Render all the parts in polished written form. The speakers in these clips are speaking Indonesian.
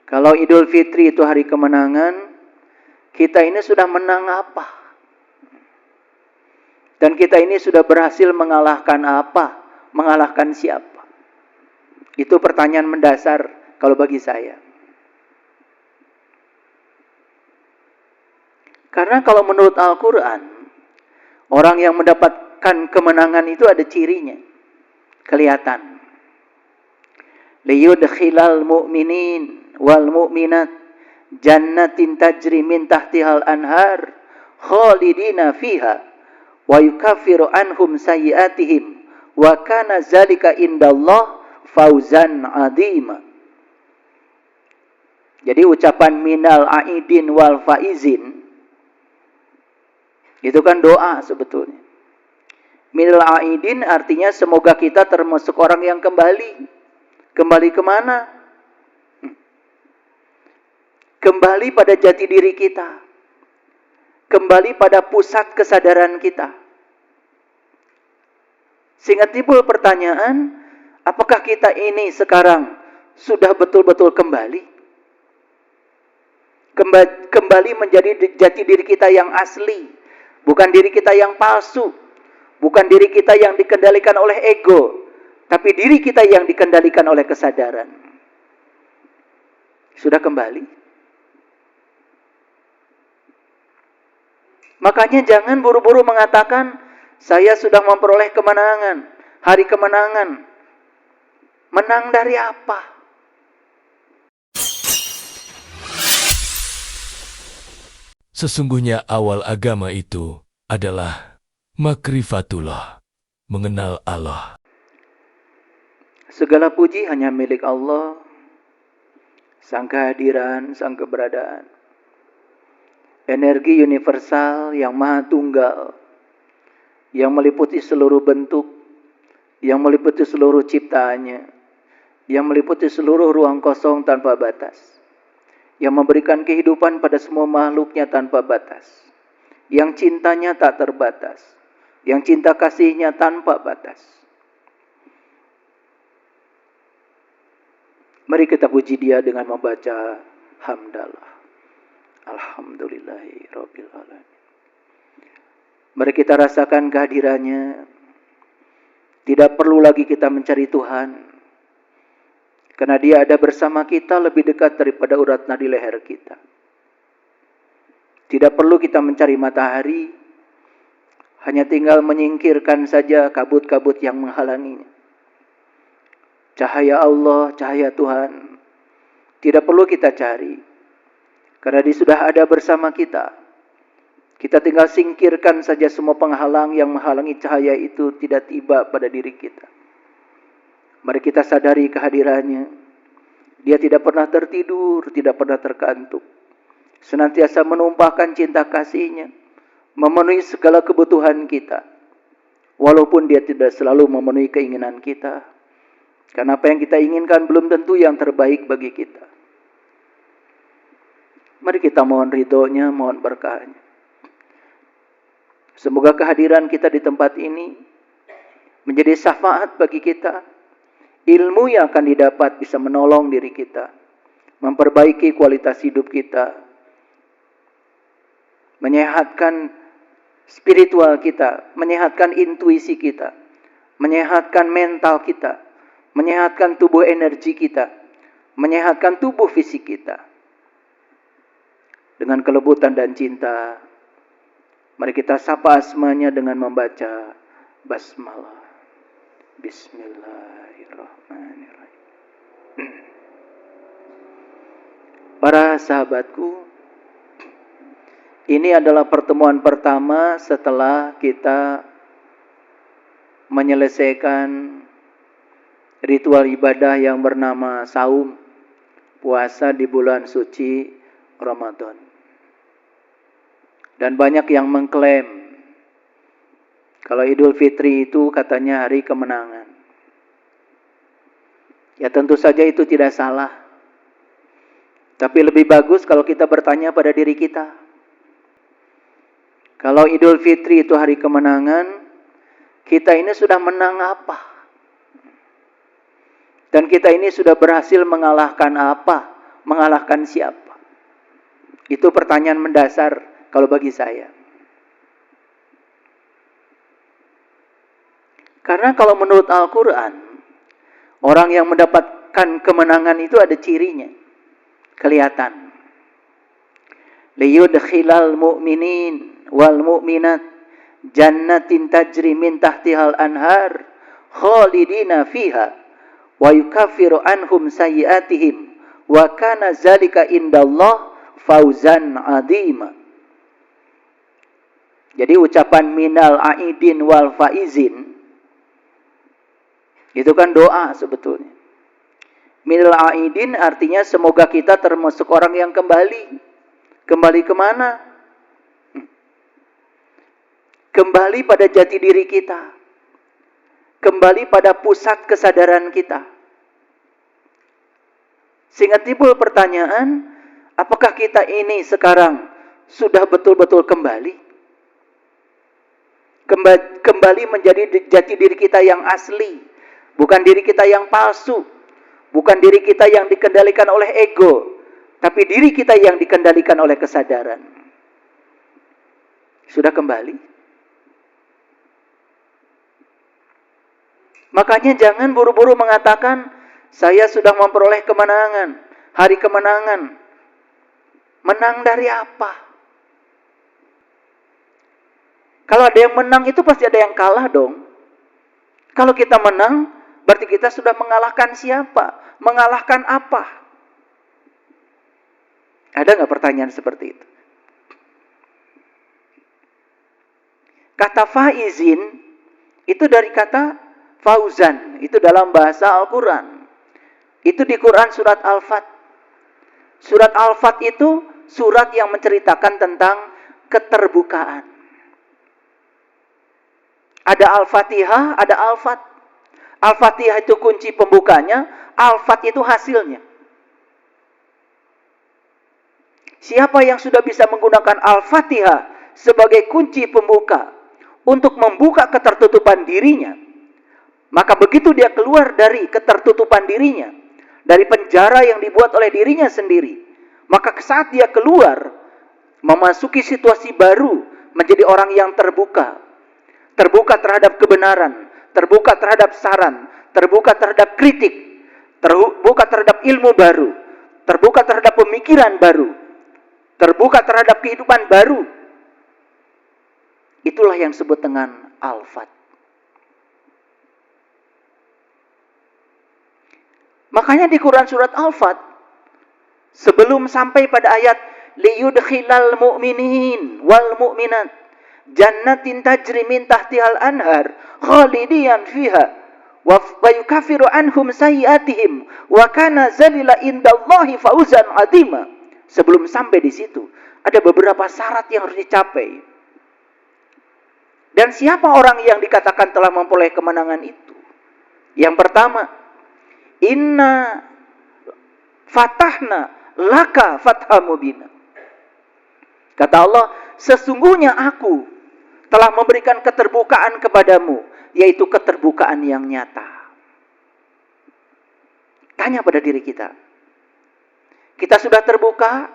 Kalau Idul Fitri itu hari kemenangan, kita ini sudah menang apa? Dan kita ini sudah berhasil mengalahkan apa? Mengalahkan siapa? Itu pertanyaan mendasar kalau bagi saya. Karena kalau menurut Al-Quran, orang yang mendapatkan kemenangan itu ada cirinya. Kelihatan. Liyudkhilal mu'minin wal mu'minat jannatin tajri min tahtihal anhar khalidina fiha wa yukaffiru anhum sayyiatihim wa kana zalika indallah fauzan azima. Jadi ucapan minal aidin wal faizin itu kan doa sebetulnya. Minal aidin artinya semoga kita termasuk orang yang kembali. Kembali kemana? Kembali pada jati diri kita. Kembali pada pusat kesadaran kita. Sehingga timbul pertanyaan, apakah kita ini sekarang sudah betul-betul kembali? Kembali menjadi jati diri kita yang asli. Bukan diri kita yang palsu. Bukan diri kita yang dikendalikan oleh ego. Tapi diri kita yang dikendalikan oleh kesadaran. Sudah kembali? Makanya jangan buru-buru mengatakan, saya sudah memperoleh kemenangan. Hari kemenangan. Menang dari apa? Sesungguhnya awal agama itu adalah makrifatullah, mengenal Allah. Segala puji hanya milik Allah, sang kehadiran, sang keberadaan. Energi universal yang maha tunggal, yang meliputi seluruh bentuk, yang meliputi seluruh ciptaannya, yang meliputi seluruh ruang kosong tanpa batas, yang memberikan kehidupan pada semua makhluknya tanpa batas, yang cintanya tak terbatas, yang cinta kasihnya tanpa batas. Mari kita puji Dia dengan membaca hamdalah. Alhamdulillahi Rabbil Alamin. Mari kita rasakan kehadirannya. Tidak perlu lagi kita mencari Tuhan. Karena Dia ada bersama kita lebih dekat daripada urat nadi leher kita. Tidak perlu kita mencari matahari. Hanya tinggal menyingkirkan saja kabut-kabut yang menghalanginya. Cahaya Allah, cahaya Tuhan. Tidak perlu kita cari. Karena Dia sudah ada bersama kita. Kita tinggal singkirkan saja semua penghalang yang menghalangi cahaya itu tidak tiba pada diri kita. Mari kita sadari kehadirannya. Dia tidak pernah tertidur, tidak pernah terkantuk. Senantiasa menumpahkan cinta kasih-Nya, memenuhi segala kebutuhan kita. Walaupun Dia tidak selalu memenuhi keinginan kita. Karena apa yang kita inginkan belum tentu yang terbaik bagi kita. Mari kita mohon ridho-Nya, mohon berkah-Nya. Semoga kehadiran kita di tempat ini menjadi syafaat bagi kita. Ilmu yang akan didapat bisa menolong diri kita, memperbaiki kualitas hidup kita, menyehatkan spiritual kita, menyehatkan intuisi kita, menyehatkan mental kita, menyehatkan tubuh energi kita, menyehatkan tubuh fisik kita. Dengan kelebutan dan cinta, mari kita sapa asmanya dengan membaca basmalah. Bismillahirrahmanirrahim. Para sahabatku, ini adalah pertemuan pertama setelah kita menyelesaikan ritual ibadah yang bernama saum, puasa di bulan suci Ramadan. Dan banyak yang mengklaim kalau Idul Fitri itu katanya hari kemenangan. Ya tentu saja itu tidak salah. Tapi lebih bagus kalau kita bertanya pada diri kita. Kalau Idul Fitri itu hari kemenangan, kita ini sudah menang apa? Dan kita ini sudah berhasil mengalahkan apa? mengalahkan siapa? Itu pertanyaan mendasar kalau bagi saya. Karena kalau menurut Al-Quran, orang yang mendapatkan kemenangan itu ada cirinya. Kelihatan. Liyudkhilal mu'minin wal mu'minat jannatin tajri min tahtihal anhar khalidina fiha wa yukaffiru anhum sayyiatihim wa kana zalika indallah fauzan azima. Jadi ucapan minal aidin wal faizin itu kan doa sebetulnya. Minal aidin artinya semoga kita termasuk orang yang kembali. Kembali kemana? Kembali pada jati diri kita. Kembali pada pusat kesadaran kita. Sehingga timbul pertanyaan, apakah kita ini sekarang sudah betul-betul kembali? Kembali menjadi jati diri kita yang asli. Bukan diri kita yang palsu. Bukan diri kita yang dikendalikan oleh ego. Tapi diri kita yang dikendalikan oleh kesadaran. Sudah kembali? Makanya jangan buru-buru mengatakan, saya sudah memperoleh kemenangan. Hari kemenangan. Menang dari apa? Kalau ada yang menang itu pasti ada yang kalah dong. Kalau kita menang, berarti kita sudah mengalahkan siapa? Mengalahkan apa? Ada nggak pertanyaan seperti itu? Kata faizin, itu dari kata fauzan. Itu dalam bahasa Al-Quran. Itu di Quran surat Al-Fat. Surat Al-Fat itu surat yang menceritakan tentang keterbukaan. Ada Al-Fatihah, ada Al-Fat. Al-Fatihah itu kunci pembukanya, Al-Fat itu hasilnya. Siapa yang sudah bisa menggunakan Al-Fatihah sebagai kunci pembuka untuk membuka ketertutupan dirinya, maka begitu dia keluar dari ketertutupan dirinya, dari penjara yang dibuat oleh dirinya sendiri, maka saat dia keluar, memasuki situasi baru, menjadi orang yang terbuka. Terbuka terhadap kebenaran, terbuka terhadap saran, terbuka terhadap kritik, terbuka terhadap ilmu baru, terbuka terhadap pemikiran baru, terbuka terhadap kehidupan baru. Itulah yang disebut dengan Al-Fat. Makanya di Quran surat Al-Fat, sebelum sampai pada ayat liyudkhilal mu'minin wal mu'minat jannatin tajri min tahtihal anhar khalidiyan fiha wa yukaffiru anhum sayyiatihim wa kana zalila indallahi fauzan azima. Sebelum sampai di situ, ada beberapa syarat yang harus dicapai. Dan siapa orang yang dikatakan telah memperoleh kemenangan itu? Yang pertama, inna fatahna laka fathha mubina. Kata Allah, sesungguhnya aku telah memberikan keterbukaan kepadamu, yaitu keterbukaan yang nyata. Tanya pada diri kita. Kita sudah terbuka,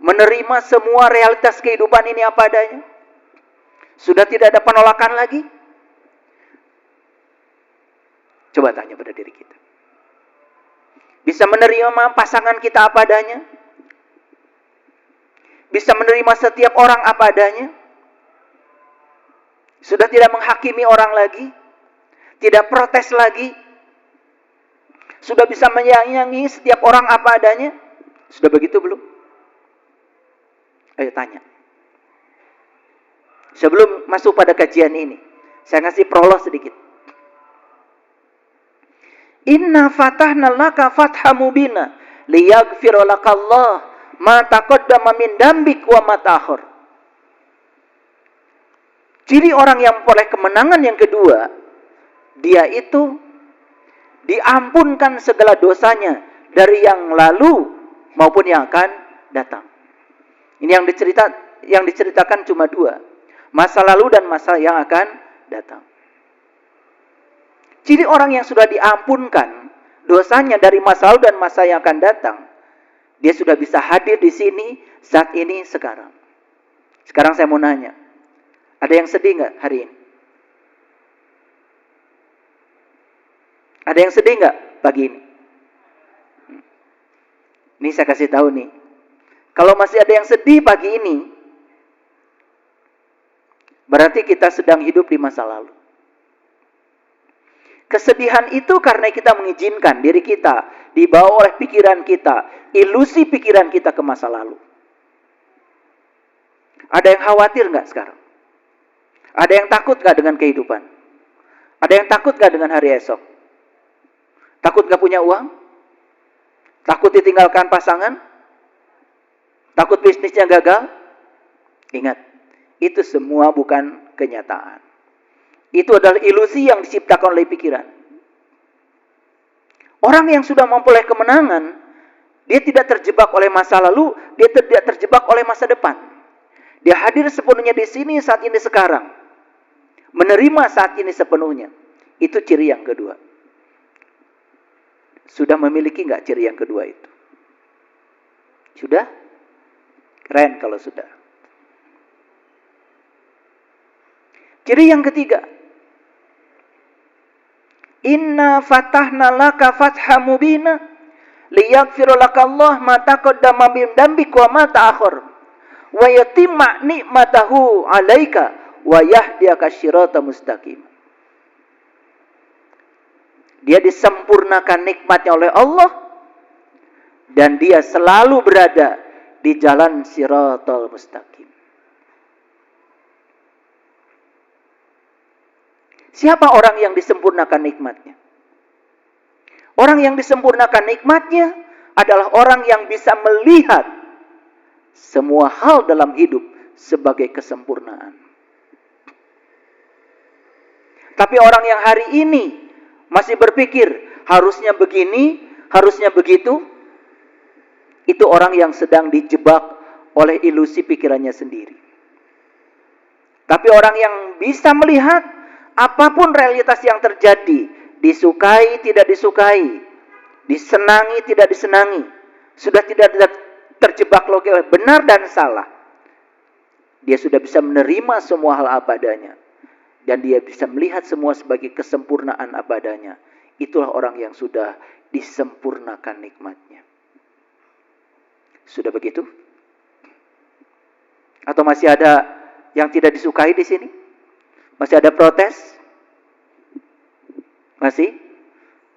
menerima semua realitas kehidupan ini apa adanya? Sudah tidak ada penolakan lagi? Coba tanya pada diri kita. Bisa menerima pasangan kita apa adanya? Bisa menerima setiap orang apa adanya? Sudah tidak menghakimi orang lagi? Tidak protes lagi? Sudah bisa menyayangi setiap orang apa adanya? Sudah begitu belum? Ayo tanya. Sebelum masuk pada kajian ini, saya ngasih prolog sedikit. Inna fatahna laka fatha mubina liyaghfira lakallah ma taqaddama min dambik wa ma ta'akhir. Ciri orang yang memperoleh kemenangan yang kedua, dia itu diampunkan segala dosanya dari yang lalu maupun yang akan datang. Ini yang diceritakan cuma dua, masa lalu dan masa yang akan datang. Ciri orang yang sudah diampunkan dosanya dari masa lalu dan masa yang akan datang, Dia sudah bisa hadir di sini, saat ini, sekarang. Sekarang saya mau nanya, ada yang sedih nggak hari ini? Ada yang sedih nggak pagi ini? Ini saya kasih tahu nih. Kalau masih ada yang sedih pagi ini, berarti kita sedang hidup di masa lalu. Kesedihan itu karena kita mengizinkan diri kita dibawa oleh pikiran kita, ilusi pikiran kita ke masa lalu. Ada yang khawatir nggak sekarang? Ada yang takut nggak dengan kehidupan? Ada yang takut nggak dengan hari esok? Takut nggak punya uang? Takut ditinggalkan pasangan? Takut bisnisnya gagal? Ingat, itu semua bukan kenyataan. Itu adalah ilusi yang diciptakan oleh pikiran. Orang yang sudah memperoleh kemenangan, dia tidak terjebak oleh masa lalu, dia tidak terjebak oleh masa depan. Dia hadir sepenuhnya di sini, saat ini, sekarang. Menerima saat ini sepenuhnya. Itu ciri yang kedua. Sudah memiliki nggak ciri yang kedua itu? Sudah? Keren kalau sudah. Ciri yang ketiga. Inna fatahna laka fatha mubina liyaghfira laka Allah ma taqaddama min dambik wa ma ta'akhkhar wa yatimma ni'matahu 'alaika wa yahdiyaka sirata mustaqim. Dia disempurnakan nikmatnya oleh Allah dan dia selalu berada di jalan siratal mustaqim. Siapa orang yang disempurnakan nikmatnya? Orang yang disempurnakan nikmatnya adalah orang yang bisa melihat semua hal dalam hidup sebagai kesempurnaan. Tapi orang yang hari ini masih berpikir harusnya begini, harusnya begitu, itu orang yang sedang dijebak oleh ilusi pikirannya sendiri. Tapi orang yang bisa melihat apapun realitas yang terjadi, disukai, tidak disukai, disenangi, tidak disenangi, sudah tidak terjebak logika benar dan salah. Dia sudah bisa menerima semua hal apa adanya. Dan dia bisa melihat semua sebagai kesempurnaan apa adanya. Itulah orang yang sudah disempurnakan nikmatnya. Sudah begitu? Atau masih ada yang tidak disukai di sini? Masih ada protes? Masih?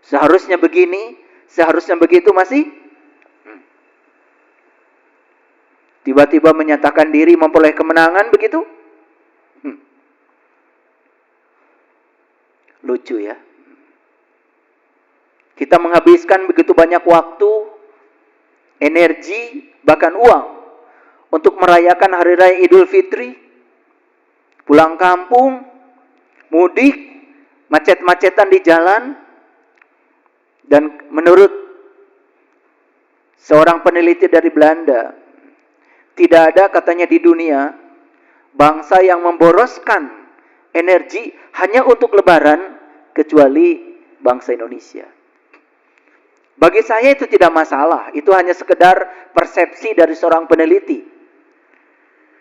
Seharusnya begini, seharusnya begitu, masih? Tiba-tiba menyatakan diri memperoleh kemenangan, begitu? Lucu ya. Kita menghabiskan begitu banyak waktu, energi, bahkan uang untuk merayakan Hari Raya Idul Fitri, pulang kampung, mudik, macet-macetan di jalan. Dan menurut seorang peneliti dari Belanda, tidak ada katanya di dunia bangsa yang memboroskan energi hanya untuk lebaran kecuali bangsa Indonesia. Bagi saya itu tidak masalah, itu hanya sekedar persepsi dari seorang peneliti.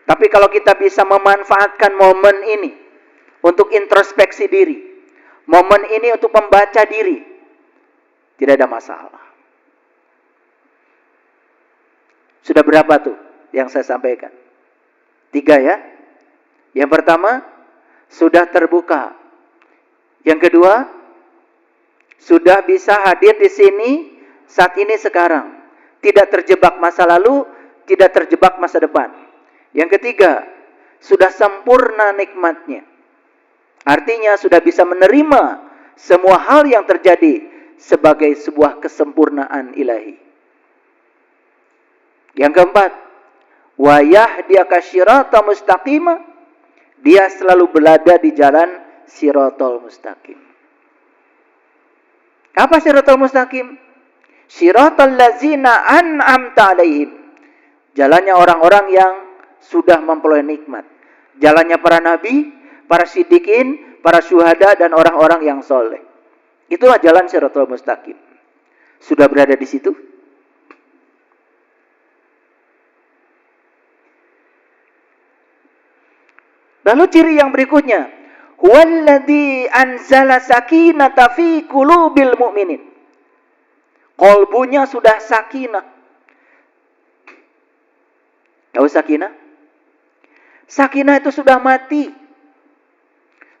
Tapi kalau kita bisa memanfaatkan momen ini untuk introspeksi diri, momen ini untuk membaca diri, tidak ada masalah. Sudah berapa tuh yang saya sampaikan? 3 ya. Yang pertama, sudah terbuka. Yang kedua, sudah bisa hadir di sini, saat ini, sekarang. Tidak terjebak masa lalu, tidak terjebak masa depan. Yang ketiga, sudah sempurna nikmatnya. Artinya sudah bisa menerima semua hal yang terjadi sebagai sebuah kesempurnaan ilahi. Yang keempat, wa yahdiyaka sirata mustaqima. Dia selalu berada di jalan siratal mustaqim. Apa siratal mustaqim? Siratal ladzina an'amta alaihim. Jalannya orang-orang yang sudah memperoleh nikmat. Jalannya para nabi, para siddiqin, para syuhada, dan orang-orang yang soleh. Itulah jalan siratal mustaqim. Sudah berada di situ? Lalu ciri yang berikutnya, huwallazi anzala sakinata fi qulubil mu'minin. Kolbunya sudah sakinah. Tahu sakinah? Sakinah itu sudah mati.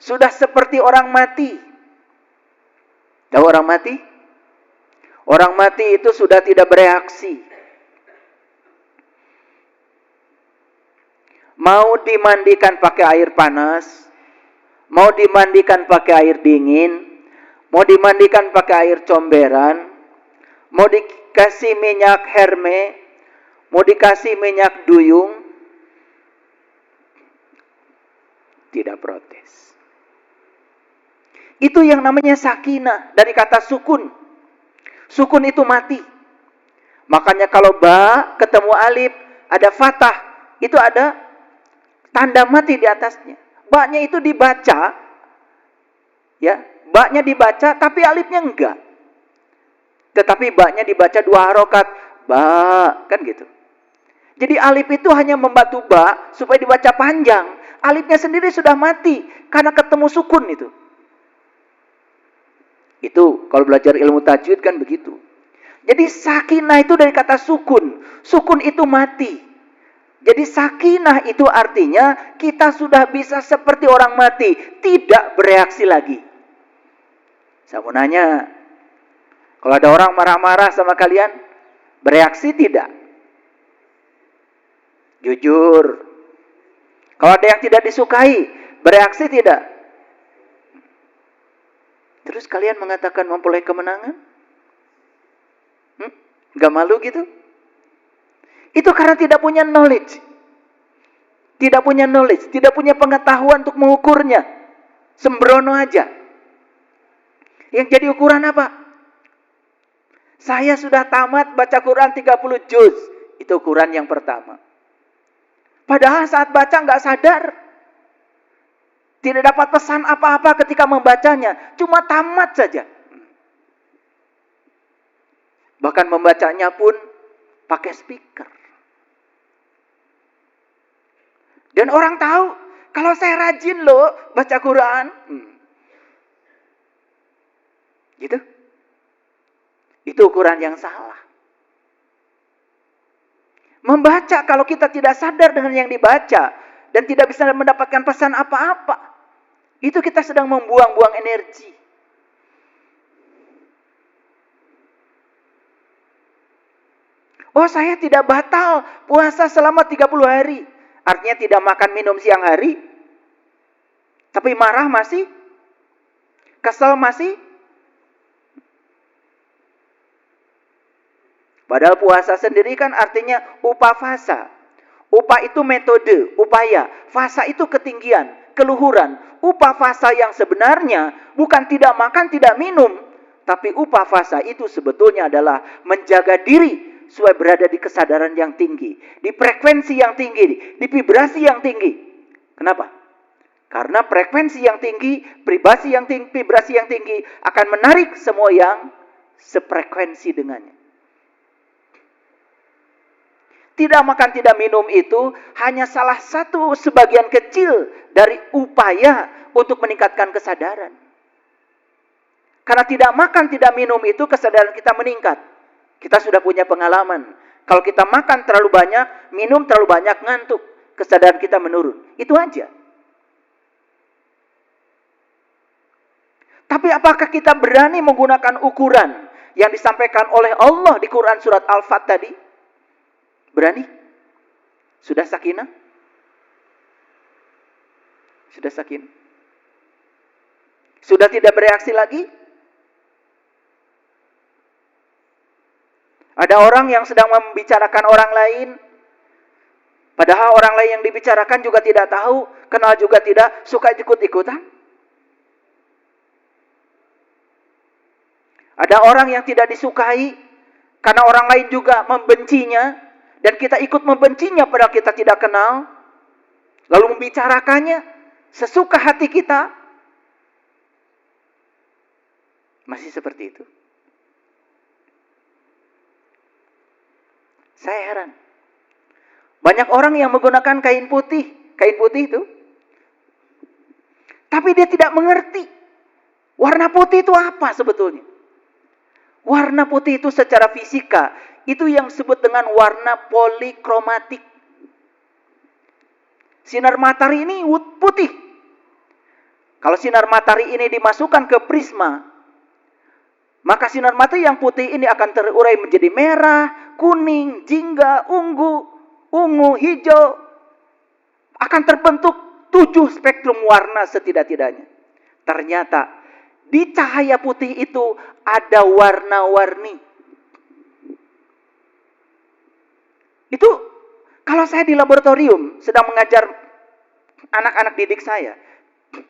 Sudah seperti orang mati. Tahu orang mati? Orang mati itu sudah tidak bereaksi. Mau dimandikan pakai air panas, mau dimandikan pakai air dingin, mau dimandikan pakai air comberan, mau dikasih minyak herme, mau dikasih minyak duyung, tidak protes. Itu yang namanya sakinah, dari kata sukun. Sukun itu mati. Makanya kalau ba ketemu alif, ada fathah, itu ada tanda mati di atasnya. Ba-nya itu dibaca, ya, ba-nya dibaca, tapi alifnya enggak. Tetapi ba-nya dibaca 2 harokat, ba, kan gitu. Jadi alif itu hanya membantu ba supaya dibaca panjang. Alifnya sendiri sudah mati karena ketemu sukun itu. Itu kalau belajar ilmu tajwid kan begitu. Jadi sakinah itu dari kata sukun. Sukun itu mati. Jadi sakinah itu artinya kita sudah bisa seperti orang mati, tidak bereaksi lagi. Saya mau nanya, kalau ada orang marah-marah sama kalian, bereaksi tidak? Jujur. Kalau ada yang tidak disukai, bereaksi tidak? Terus kalian mengatakan memperoleh kemenangan? Gak malu gitu? Itu karena tidak punya knowledge. Tidak punya knowledge, tidak punya pengetahuan untuk mengukurnya. Sembrono aja. Yang jadi ukuran apa? Saya sudah tamat baca Quran 30 juz. Itu ukuran yang pertama. Padahal saat baca gak sadar. Tidak dapat pesan apa-apa ketika membacanya. Cuma tamat saja. Bahkan membacanya pun pakai speaker. Dan orang tahu, kalau saya rajin loh baca Quran. Gitu. Itu ukuran yang salah. Membaca kalau kita tidak sadar dengan yang dibaca. Dan tidak bisa mendapatkan pesan apa-apa. Itu kita sedang membuang-buang energi. Oh, saya tidak batal puasa selama 30 hari. Artinya tidak makan minum siang hari. Tapi marah masih? Kesel masih? Padahal puasa sendiri kan artinya upafasa. Upah itu metode, upaya. Fasa itu ketinggian, keluhuran. Upah fasa yang sebenarnya bukan tidak makan, tidak minum. Tapi upah fasa itu sebetulnya adalah menjaga diri supaya berada di kesadaran yang tinggi. Di frekuensi yang tinggi, di vibrasi yang tinggi. Kenapa? Karena frekuensi yang tinggi, vibrasi yang tinggi akan menarik semua yang sefrekuensi dengannya. Tidak makan, tidak minum itu hanya salah satu sebagian kecil dari upaya untuk meningkatkan kesadaran. Karena tidak makan, tidak minum itu kesadaran kita meningkat. Kita sudah punya pengalaman. Kalau kita makan terlalu banyak, minum terlalu banyak, ngantuk. Kesadaran kita menurun. Itu aja. Tapi apakah kita berani menggunakan ukuran yang disampaikan oleh Allah di Quran surat Al-Fat tadi? Berani? Sudah sakinah? Sudah sakinah? Sudah tidak bereaksi lagi? Ada orang yang sedang membicarakan orang lain, padahal orang lain yang dibicarakan juga tidak tahu, kenal juga tidak, suka ikut-ikutan. Ada orang yang tidak disukai, karena orang lain juga membencinya, dan kita ikut membencinya padahal kita tidak kenal, lalu membicarakannya sesuka hati kita. Masih seperti itu. Saya heran. Banyak orang yang menggunakan kain putih. Kain putih itu Tapi dia tidak mengerti warna putih itu apa sebetulnya. Warna putih itu secara fisika, itu yang disebut dengan warna polikromatik. Sinar matahari ini putih. Kalau sinar matahari ini dimasukkan ke prisma, maka sinar matahari yang putih ini akan terurai menjadi merah, kuning, jingga, ungu, hijau. Akan terbentuk 7 spektrum warna setidak-tidaknya. Ternyata di cahaya putih itu ada warna-warni. Itu kalau saya di laboratorium sedang mengajar anak-anak didik saya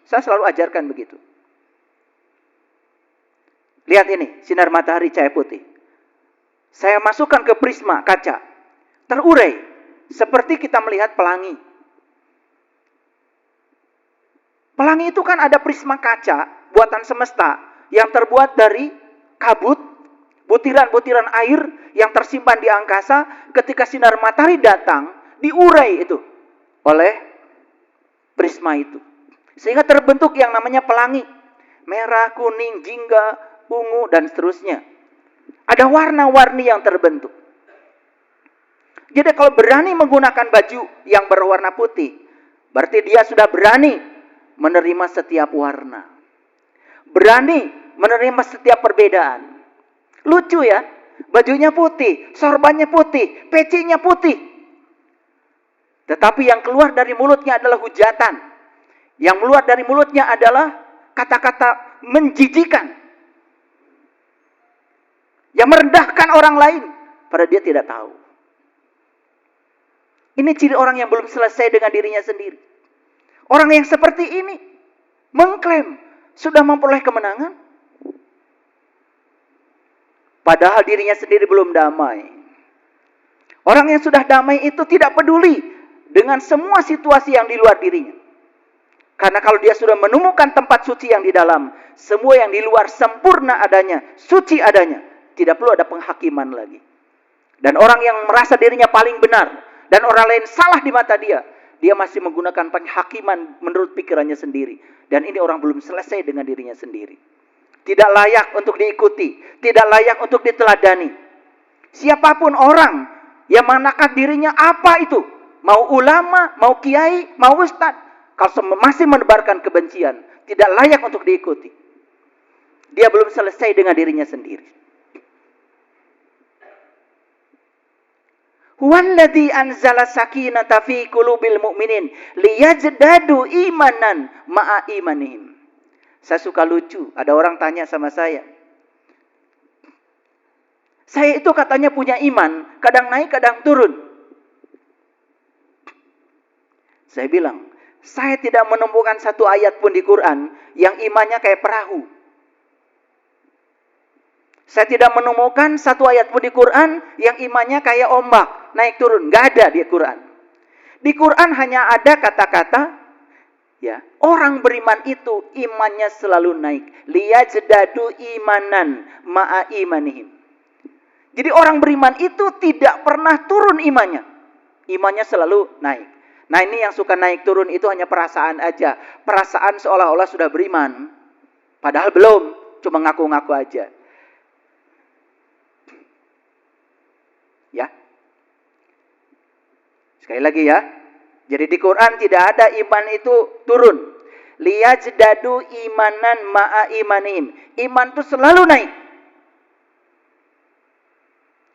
selalu ajarkan begitu. Lihat ini, sinar matahari cahaya putih. Saya masukkan ke prisma kaca. Terurai seperti kita melihat pelangi. Pelangi itu kan ada prisma kaca buatan semesta yang terbuat dari kabut, butiran-butiran air yang tersimpan di angkasa. Ketika sinar matahari datang, diurai itu oleh prisma itu. Sehingga terbentuk yang namanya pelangi. Merah, kuning, jingga, ungu, dan seterusnya. Ada warna-warni yang terbentuk. Jadi kalau berani menggunakan baju yang berwarna putih, berarti dia sudah berani menerima setiap warna. Berani menerima setiap perbedaan. Lucu ya, bajunya putih, sorbannya putih, pecinya putih. Tetapi yang keluar dari mulutnya adalah hujatan. Yang keluar dari mulutnya adalah kata-kata menjijikan. Yang merendahkan orang lain, padahal dia tidak tahu. Ini ciri orang yang belum selesai dengan dirinya sendiri. Orang yang seperti ini mengklaim sudah memperoleh kemenangan, padahal dirinya sendiri belum damai. Orang yang sudah damai itu tidak peduli dengan semua situasi yang di luar dirinya. Karena kalau dia sudah menemukan tempat suci yang di dalam, semua yang di luar sempurna adanya, suci adanya, tidak perlu ada penghakiman lagi. Dan orang yang merasa dirinya paling benar dan orang lain salah di mata dia, dia masih menggunakan penghakiman menurut pikirannya sendiri. Dan ini orang belum selesai dengan dirinya sendiri. Tidak layak untuk diikuti, tidak layak untuk diteladani. Siapapun orang yang menakar dirinya apa itu, mau ulama, mau kiai, mau ustadz, kalau masih menebarkan kebencian, tidak layak untuk diikuti. Dia belum selesai dengan dirinya sendiri. Huwallazi anzala sakinata fi qulubil mu'minin liyazdadu imanan ma'a imanihim. Saya suka lucu, ada orang tanya sama saya. Saya itu katanya punya iman, kadang naik, kadang turun. Saya bilang, saya tidak menemukan satu ayat pun di Quran yang imannya kayak perahu. Saya tidak menemukan satu ayat pun di Quran yang imannya kayak ombak, naik turun. Nggak ada di Quran. Di Quran hanya ada kata-kata, ya, orang beriman itu imannya selalu naik. Liyazdadu imanan ma'a imanihim. Jadi orang beriman itu tidak pernah turun imannya. Imannya selalu naik. Nah ini yang suka naik turun itu hanya perasaan aja. Perasaan seolah-olah sudah beriman. Padahal belum, cuma ngaku-ngaku aja. Ya. Sekali lagi ya. Jadi di Quran tidak ada iman itu turun. Liyazdadu imanan ma'a imanihim. Iman itu selalu naik.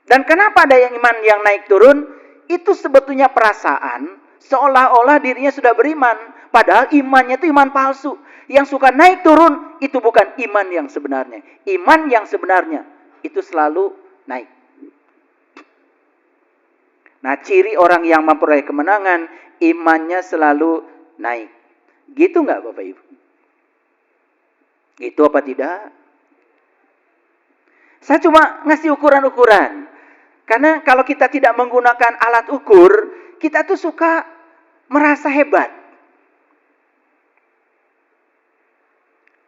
Dan kenapa ada yang iman yang naik turun? Itu sebetulnya perasaan seolah-olah dirinya sudah beriman. Padahal imannya itu iman palsu. Yang suka naik turun itu bukan iman yang sebenarnya. Iman yang sebenarnya itu selalu naik. Nah, ciri orang yang memperoleh kemenangan, imannya selalu naik. Gitu nggak Bapak Ibu? Gitu apa tidak? Saya cuma ngasih ukuran-ukuran. Karena kalau kita tidak menggunakan alat ukur, kita tuh suka merasa hebat.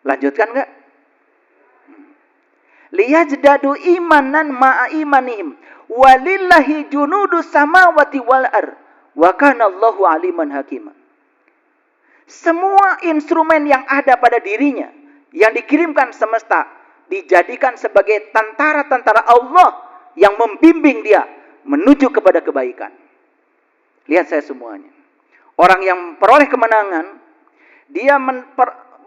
Lanjutkan nggak? Liyazdadu imanan ma'a imanihim. Walillahi junudu samawati wal ar. Wa kana Allahu aliman hakiman. Semua instrumen yang ada pada dirinya, yang dikirimkan semesta, dijadikan sebagai tentara-tentara Allah yang membimbing dia menuju kepada kebaikan. Lihat saya semuanya. Orang yang peroleh kemenangan, dia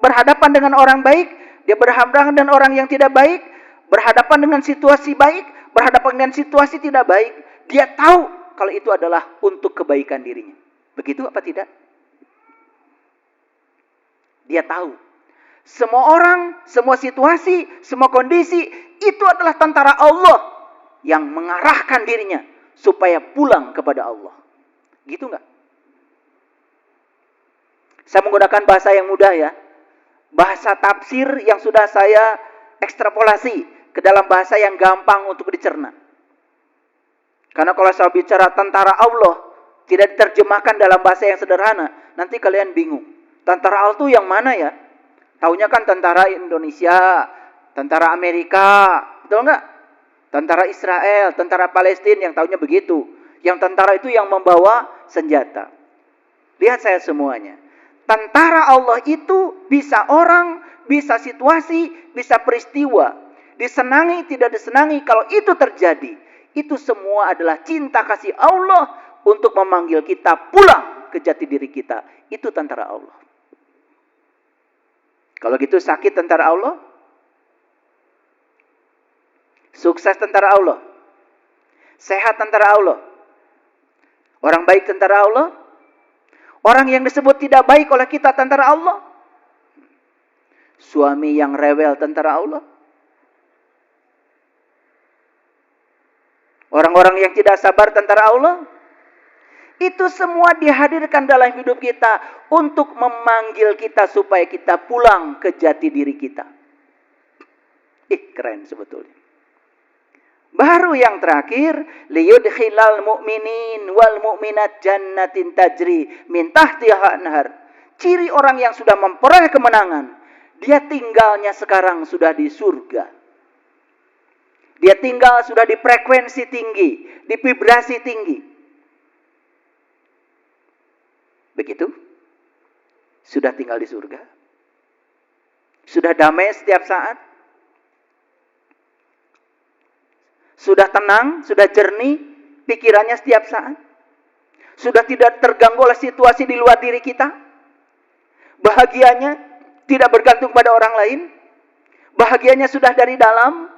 berhadapan dengan orang baik, dia berhadapan dengan orang yang tidak baik, berhadapan dengan situasi baik, berhadapan dengan situasi tidak baik. Dia tahu kalau itu adalah untuk kebaikan dirinya. Begitu apa tidak? Dia tahu. Semua orang, semua situasi, semua kondisi, itu adalah tentara Allah yang mengarahkan dirinya supaya pulang kepada Allah. Gitu nggak? Saya menggunakan bahasa yang mudah ya. Bahasa tafsir yang sudah saya ekstrapolasi ke dalam bahasa yang gampang untuk dicerna. Karena kalau saya bicara tentara Allah, tidak diterjemahkan dalam bahasa yang sederhana, nanti kalian bingung. Tentara Allah itu yang mana ya? Taunya kan tentara Indonesia, tentara Amerika, betul nggak? Tentara Israel, tentara Palestina, yang taunya begitu. Yang tentara itu yang membawa senjata. Lihat saya semuanya. Tentara Allah itu bisa orang, bisa situasi, bisa peristiwa. Disenangi, tidak disenangi, kalau itu terjadi, itu semua adalah cinta kasih Allah untuk memanggil kita pulang ke jati diri kita. Itu tentara Allah. Kalau gitu sakit tentara Allah? Sukses tentara Allah? Sehat tentara Allah? Orang baik tentara Allah? Orang yang disebut tidak baik oleh kita tentara Allah? Suami yang rewel tentara Allah? Orang-orang yang tidak sabar tentara Allah? Itu semua dihadirkan dalam hidup kita untuk memanggil kita supaya kita pulang ke jati diri kita. Keren sebetulnya. Baru yang terakhir, liyudkhilal mu'minin wal mu'minat jannatin tajri min tahtiha anhar. Ciri orang yang sudah memperoleh kemenangan, dia tinggalnya sekarang sudah di surga. Dia tinggal sudah di frekuensi tinggi, di vibrasi tinggi. Begitu? Sudah tinggal di surga? Sudah damai setiap saat? Sudah tenang, sudah jernih pikirannya setiap saat? Sudah tidak terganggu oleh situasi di luar diri kita? Bahagianya tidak bergantung pada orang lain? Bahagianya sudah dari dalam?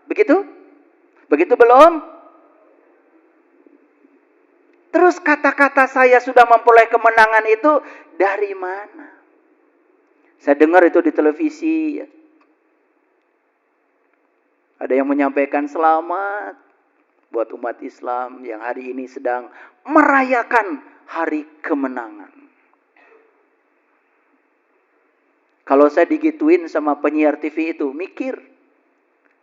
Begitu? Begitu belum? Terus kata-kata saya sudah memperoleh kemenangan itu dari mana? Saya dengar itu di televisi. Ada yang menyampaikan selamat buat umat Islam yang hari ini sedang merayakan hari kemenangan. Kalau saya digituin sama penyiar TV itu, mikir,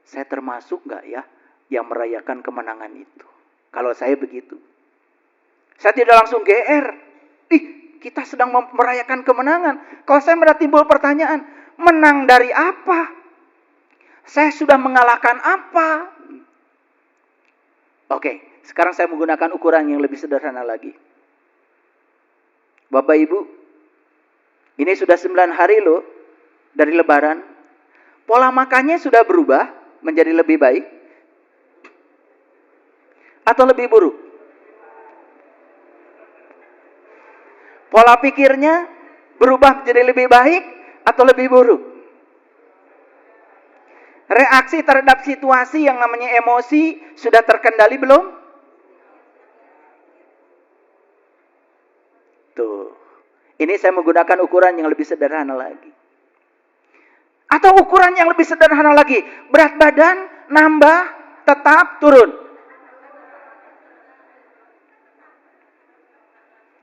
saya termasuk nggak ya yang merayakan kemenangan itu? Kalau saya begitu. Saya tidak langsung GR. Kita sedang merayakan kemenangan. Kalau saya merasa timbul pertanyaan, menang dari apa? Saya sudah mengalahkan apa? Oke, sekarang saya menggunakan ukuran yang lebih sederhana lagi. Bapak Ibu, ini sudah 9 hari loh dari Lebaran. Pola makannya sudah berubah menjadi lebih baik? Atau lebih buruk? Pola pikirnya berubah menjadi lebih baik atau lebih buruk? Reaksi terhadap situasi yang namanya emosi sudah terkendali belum? Tuh. Ini saya menggunakan ukuran yang lebih sederhana lagi. Atau ukuran yang lebih sederhana lagi, berat badan nambah, tetap turun.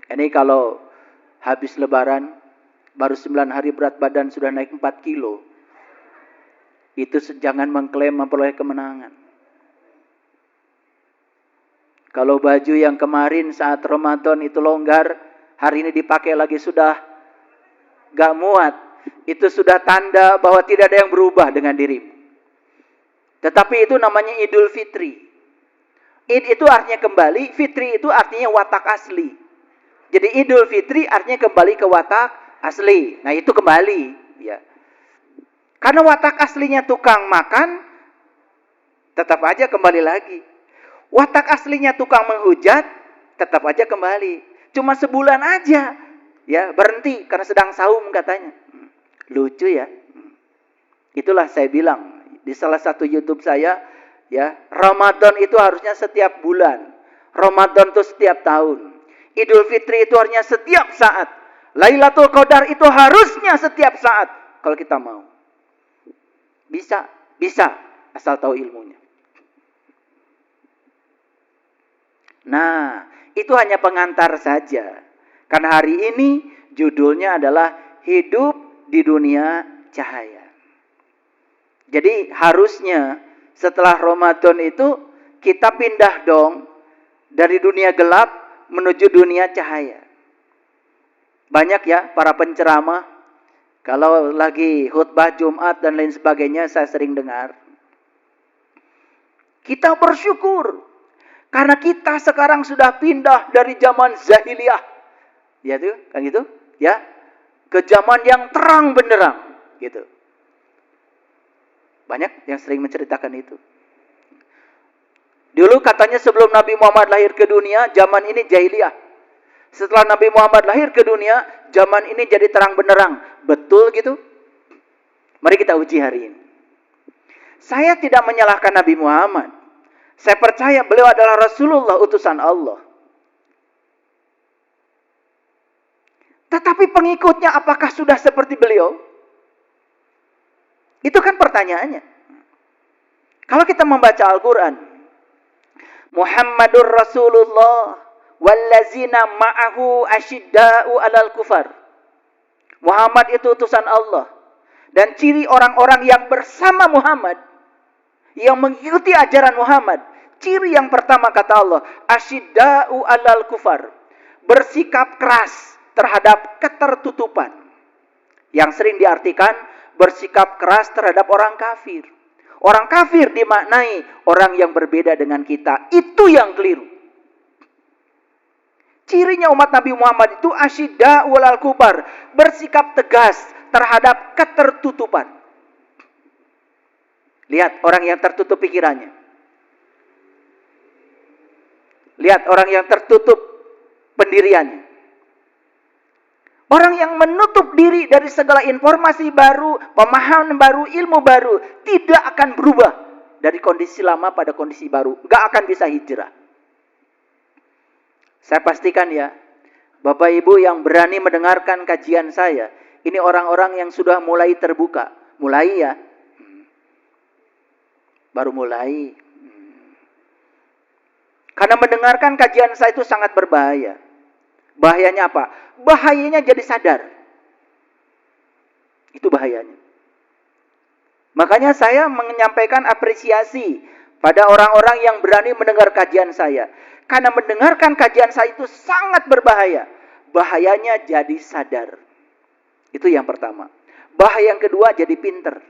Ini kalau habis Lebaran, baru 9 hari berat badan sudah naik 4 kilo. Itu jangan mengklaim memperoleh kemenangan. Kalau baju yang kemarin saat Ramadan itu longgar, hari ini dipakai lagi sudah gak muat. Itu sudah tanda bahwa tidak ada yang berubah dengan dirimu. Tetapi itu namanya Idul Fitri. Id itu artinya kembali, Fitri itu artinya watak asli. Jadi Idul Fitri artinya kembali ke watak asli. Nah, itu kembali, ya. Karena watak aslinya tukang makan, tetap aja kembali lagi. Watak aslinya tukang menghujat, tetap aja kembali. Cuma sebulan aja, ya, berhenti karena sedang saum katanya. Lucu ya. Itulah saya bilang di salah satu YouTube saya, ya, Ramadan itu harusnya setiap bulan. Ramadan itu setiap tahun. Idul Fitri itu harusnya setiap saat. Lailatul Qadar itu harusnya setiap saat kalau kita mau. Bisa, asal tahu ilmunya. Nah, itu hanya pengantar saja. Karena hari ini judulnya adalah hidup di dunia cahaya. Jadi harusnya setelah Ramadan itu kita pindah dong dari dunia gelap menuju dunia cahaya. Banyak ya para penceramah, kalau lagi khutbah Jumat dan lain sebagainya saya sering dengar. Kita bersyukur karena kita sekarang sudah pindah dari zaman jahiliyah. Ya tuh, kan gitu? Ya. Ke zaman yang terang benderang, gitu. Banyak yang sering menceritakan itu. Dulu katanya sebelum Nabi Muhammad lahir ke dunia, zaman ini jahiliyah. Setelah Nabi Muhammad lahir ke dunia, zaman ini jadi terang benderang. Betul gitu? Mari kita uji hari ini. Saya tidak menyalahkan Nabi Muhammad. Saya percaya beliau adalah Rasulullah, utusan Allah. Tetapi pengikutnya apakah sudah seperti beliau? Itu kan pertanyaannya. Kalau kita membaca Al-Quran, Muhammadur Rasulullah wallazina ma'ahu asyidda'u 'alal kufar. Muhammad itu utusan Allah. Dan ciri orang-orang yang bersama Muhammad, yang mengikuti ajaran Muhammad, ciri yang pertama kata Allah, asyidda'u 'alal kufar. Bersikap keras terhadap ketertutupan. Yang sering diartikan bersikap keras terhadap orang kafir. Orang kafir dimaknai orang yang berbeda dengan kita. Itu yang keliru. Cirinya umat Nabi Muhammad itu asyidda'u 'alal kufar, bersikap tegas terhadap ketertutupan. Lihat orang yang tertutup pikirannya. Lihat orang yang tertutup pendiriannya. Orang yang menutup diri dari segala informasi baru, pemahaman baru, ilmu baru, tidak akan berubah dari kondisi lama pada kondisi baru. Gak akan bisa hijrah. Saya pastikan ya, Bapak Ibu yang berani mendengarkan kajian saya, ini orang-orang yang sudah mulai terbuka. Mulai ya. Baru mulai. Karena mendengarkan kajian saya itu sangat berbahaya. Bahayanya apa? Bahayanya jadi sadar. Itu bahayanya. Makanya saya menyampaikan apresiasi pada orang-orang yang berani mendengar kajian saya. Karena mendengarkan kajian saya itu sangat berbahaya. Bahayanya jadi sadar. Itu yang pertama. Bahaya yang kedua jadi pinter.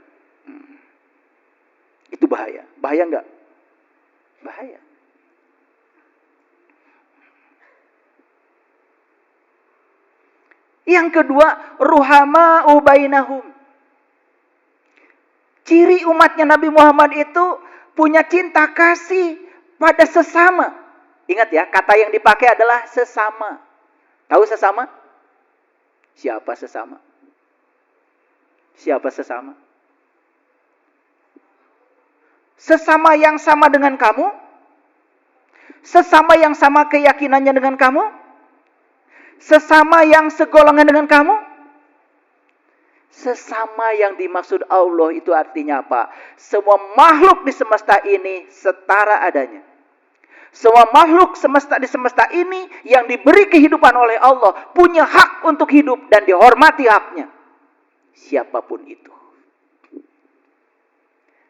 Itu bahaya. Bahaya enggak? Bahaya. Yang kedua, ruhama'u bainahum. Ciri umatnya Nabi Muhammad itu punya cinta kasih pada sesama. Ingat ya, kata yang dipakai adalah sesama. Tahu sesama? Siapa sesama? Siapa sesama? Sesama yang sama dengan kamu? Sesama yang sama keyakinannya dengan kamu? Sesama yang segolongan dengan kamu? Sesama yang dimaksud Allah itu artinya apa? Semua makhluk di semesta ini setara adanya. Semua makhluk di semesta ini yang diberi kehidupan oleh Allah punya hak untuk hidup dan dihormati haknya. Siapapun itu.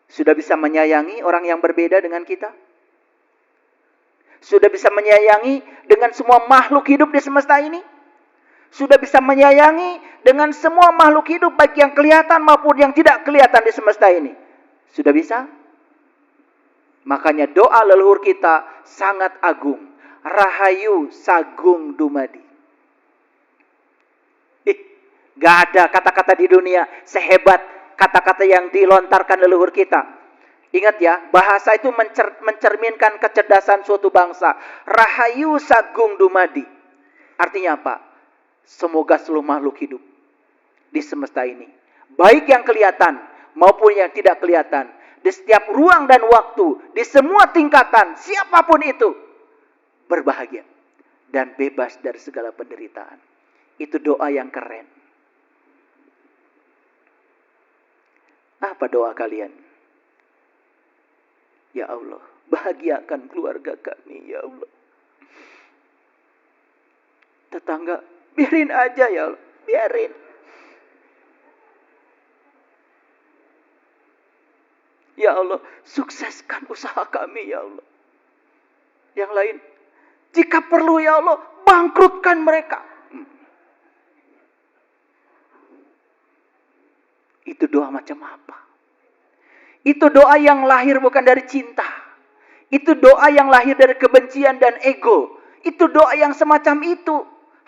Sudah bisa menyayangi orang yang berbeda dengan kita? Sudah bisa menyayangi dengan semua makhluk hidup di semesta ini? Sudah bisa menyayangi dengan semua makhluk hidup baik yang kelihatan maupun yang tidak kelihatan di semesta ini? Sudah bisa? Makanya doa leluhur kita sangat agung. Rahayu sagung dumadi. Gak ada kata-kata di dunia sehebat kata-kata yang dilontarkan leluhur kita. Ingat ya, bahasa itu mencerminkan kecerdasan suatu bangsa. Rahayu sagung dumadi. Artinya apa? Semoga seluruh makhluk hidup di semesta ini, baik yang kelihatan maupun yang tidak kelihatan, di setiap ruang dan waktu, di semua tingkatan, siapapun itu, berbahagia dan bebas dari segala penderitaan. Itu doa yang keren. Apa doa kalian? Ya Allah, bahagiakan keluarga kami, ya Allah. Tetangga, biarin aja ya Allah, biarin. Ya Allah, sukseskan usaha kami, ya Allah. Yang lain, jika perlu ya Allah, bangkrutkan mereka. Itu doa macam apa? Itu doa yang lahir bukan dari cinta. Itu doa yang lahir dari kebencian dan ego. Itu doa yang semacam itu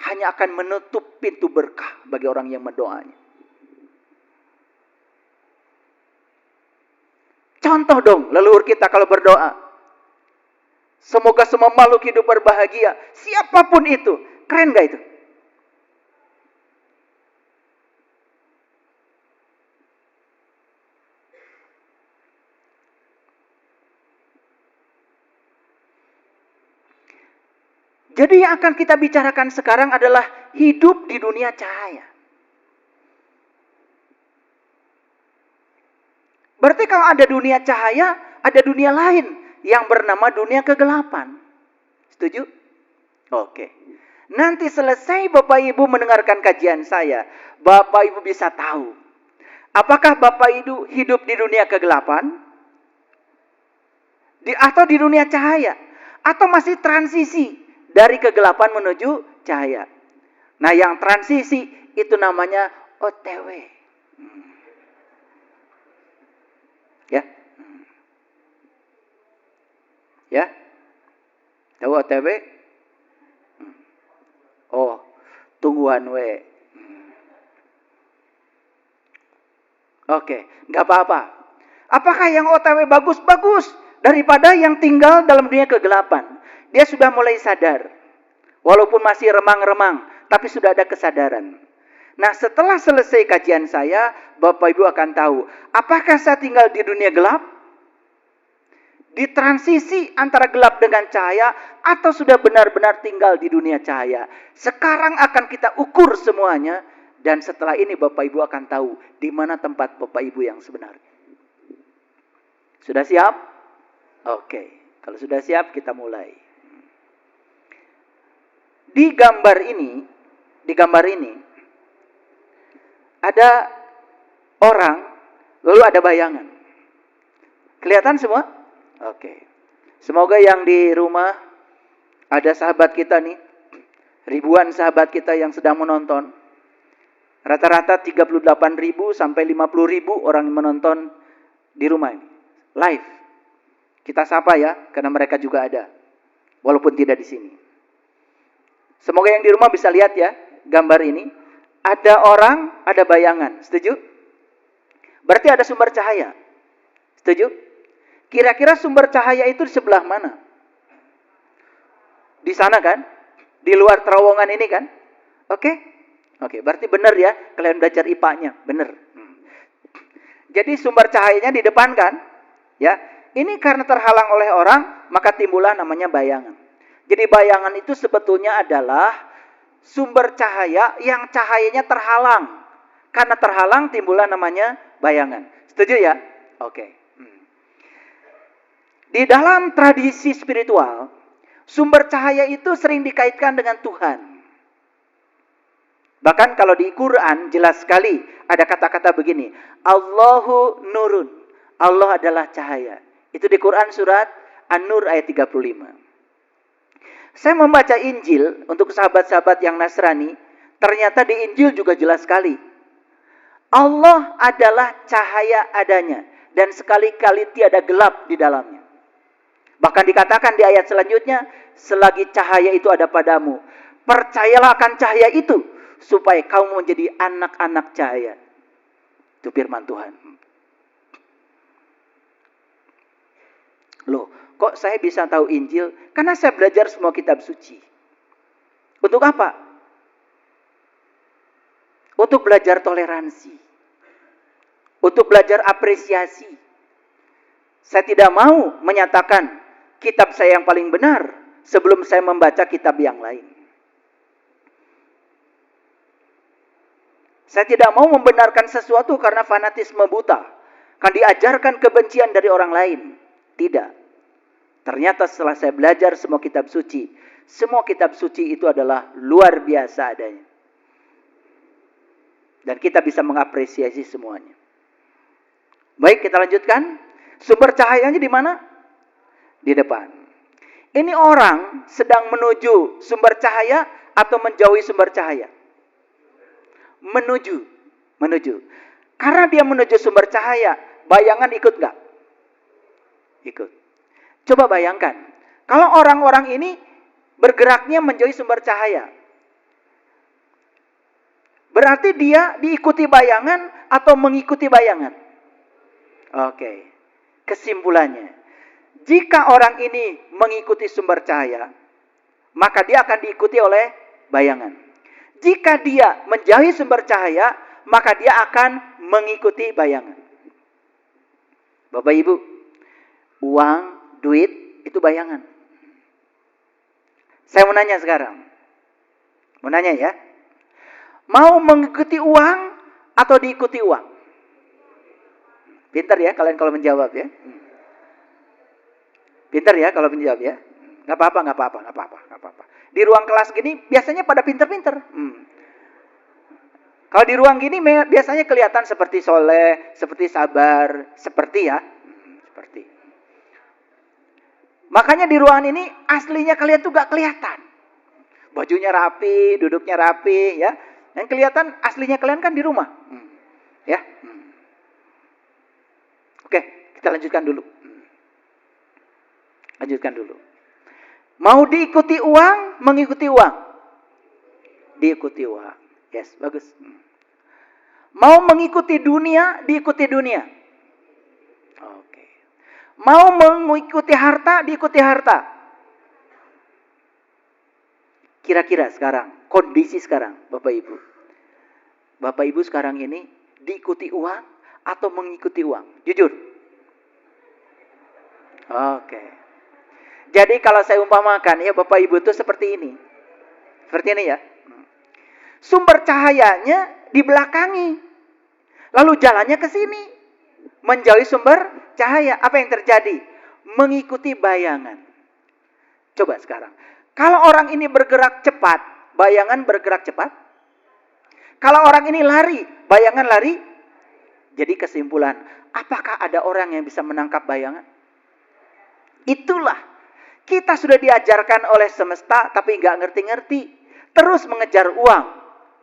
hanya akan menutup pintu berkah bagi orang yang mendoanya. Contoh dong leluhur kita kalau berdoa. Semoga semua makhluk hidup berbahagia. Siapapun itu. Keren gak itu? Jadi yang akan kita bicarakan sekarang adalah hidup di dunia cahaya. Berarti kalau ada dunia cahaya, ada dunia lain yang bernama dunia kegelapan. Setuju? Oke. Nanti selesai Bapak Ibu mendengarkan kajian saya, Bapak Ibu bisa tahu apakah Bapak Ibu hidup di dunia kegelapan atau di dunia cahaya, atau masih transisi dari kegelapan menuju cahaya. Nah, yang transisi itu namanya OTW. Ya. Ya. Tahu OTW? Oh, tungguan we. Oke, nggak apa-apa. Apakah yang OTW bagus-bagus daripada yang tinggal dalam dunia kegelapan? Dia sudah mulai sadar. Walaupun masih remang-remang, tapi sudah ada kesadaran. Nah, setelah selesai kajian saya, Bapak Ibu akan tahu, apakah saya tinggal di dunia gelap? Di transisi antara gelap dengan cahaya, atau sudah benar-benar tinggal di dunia cahaya? Sekarang akan kita ukur semuanya, dan setelah ini Bapak Ibu akan tahu di mana tempat Bapak Ibu yang sebenarnya. Sudah siap? Oke, kalau sudah siap kita mulai. Di gambar ini ada orang, lalu ada bayangan. Kelihatan semua? Oke. Semoga yang di rumah ada sahabat kita nih, ribuan sahabat kita yang sedang menonton. Rata-rata 38.000 sampai 50.000 orang yang menonton di rumah ini. Live. Kita sapa ya, karena mereka juga ada. Walaupun tidak di sini. Semoga yang di rumah bisa lihat ya, gambar ini. Ada orang, ada bayangan. Setuju? Berarti ada sumber cahaya. Setuju? Kira-kira sumber cahaya itu di sebelah mana? Di sana kan? Di luar terowongan ini kan? Oke? Oke, berarti benar ya. Kalian belajar IPA-nya. Benar. Jadi sumber cahayanya di depan kan? Ya. Ini karena terhalang oleh orang, maka timbullah namanya bayangan. Jadi bayangan itu sebetulnya adalah sumber cahaya yang cahayanya terhalang. Karena terhalang timbullah namanya bayangan. Setuju ya? Oke. Di dalam tradisi spiritual, sumber cahaya itu sering dikaitkan dengan Tuhan. Bahkan kalau di Quran jelas sekali ada kata-kata begini, Allahu nurun. Allah adalah cahaya. Itu di Quran surat An-Nur ayat 35. Saya membaca Injil untuk sahabat-sahabat yang Nasrani, ternyata di Injil juga jelas sekali. Allah adalah cahaya adanya, dan sekali-kali tiada gelap di dalamnya. Bahkan dikatakan di ayat selanjutnya, selagi cahaya itu ada padamu, percayalah akan cahaya itu, supaya kamu menjadi anak-anak cahaya. Itu firman Tuhan. Loh, kok saya bisa tahu Injil? Karena saya belajar semua kitab suci. Untuk apa? Untuk belajar toleransi. Untuk belajar apresiasi. Saya tidak mau menyatakan kitab saya yang paling benar sebelum saya membaca kitab yang lain. Saya tidak mau membenarkan sesuatu karena fanatisme buta. Kan diajarkan kebencian dari orang lain. Tidak. Ternyata setelah saya belajar semua kitab suci itu adalah luar biasa adanya. Dan kita bisa mengapresiasi semuanya. Baik, kita lanjutkan. Sumber cahayanya di mana? Di depan. Ini orang sedang menuju sumber cahaya atau menjauhi sumber cahaya? Menuju. Karena dia menuju sumber cahaya, bayangan ikut nggak? Ikut. Coba bayangkan, kalau orang-orang ini bergeraknya menjauhi sumber cahaya, berarti dia diikuti bayangan atau mengikuti bayangan? Oke. Kesimpulannya, jika orang ini mengikuti sumber cahaya, maka dia akan diikuti oleh bayangan. Jika dia menjauhi sumber cahaya, maka dia akan mengikuti bayangan. Bapak Ibu, uang, duit, itu bayangan. Saya mau nanya sekarang. Mau nanya ya. Mau mengikuti uang atau diikuti uang? Pintar ya kalian kalau menjawab ya. Pintar ya kalau menjawab ya. Nggak apa-apa. Di ruang kelas gini biasanya pada pintar-pintar. Kalau di ruang gini biasanya kelihatan seperti soleh, seperti sabar, seperti ya. Seperti. Makanya di ruangan ini aslinya kalian tuh gak kelihatan. Bajunya rapi, duduknya rapi ya. Yang kelihatan aslinya kalian kan di rumah. Ya. Oke, kita lanjutkan dulu. Mau diikuti uang, mengikuti uang. Diikuti uang. Yes, bagus. Mau mengikuti dunia, diikuti dunia. Oke. Mau mengikuti harta, diikuti harta. Kira-kira sekarang, kondisi sekarang, Bapak Ibu. Bapak Ibu sekarang ini diikuti uang atau mengikuti uang? Jujur. Oke. Jadi kalau saya umpamakan ya Bapak Ibu itu seperti ini. Seperti ini ya. Sumber cahayanya dibelakangi. Lalu jalannya ke sini. Menjauhi sumber cahaya. Apa yang terjadi? Mengikuti bayangan. Coba sekarang. Kalau orang ini bergerak cepat, bayangan bergerak cepat. Kalau orang ini lari, bayangan lari. Jadi kesimpulan, apakah ada orang yang bisa menangkap bayangan? Itulah. Kita sudah diajarkan oleh semesta, tapi nggak ngerti-ngerti. Terus mengejar uang.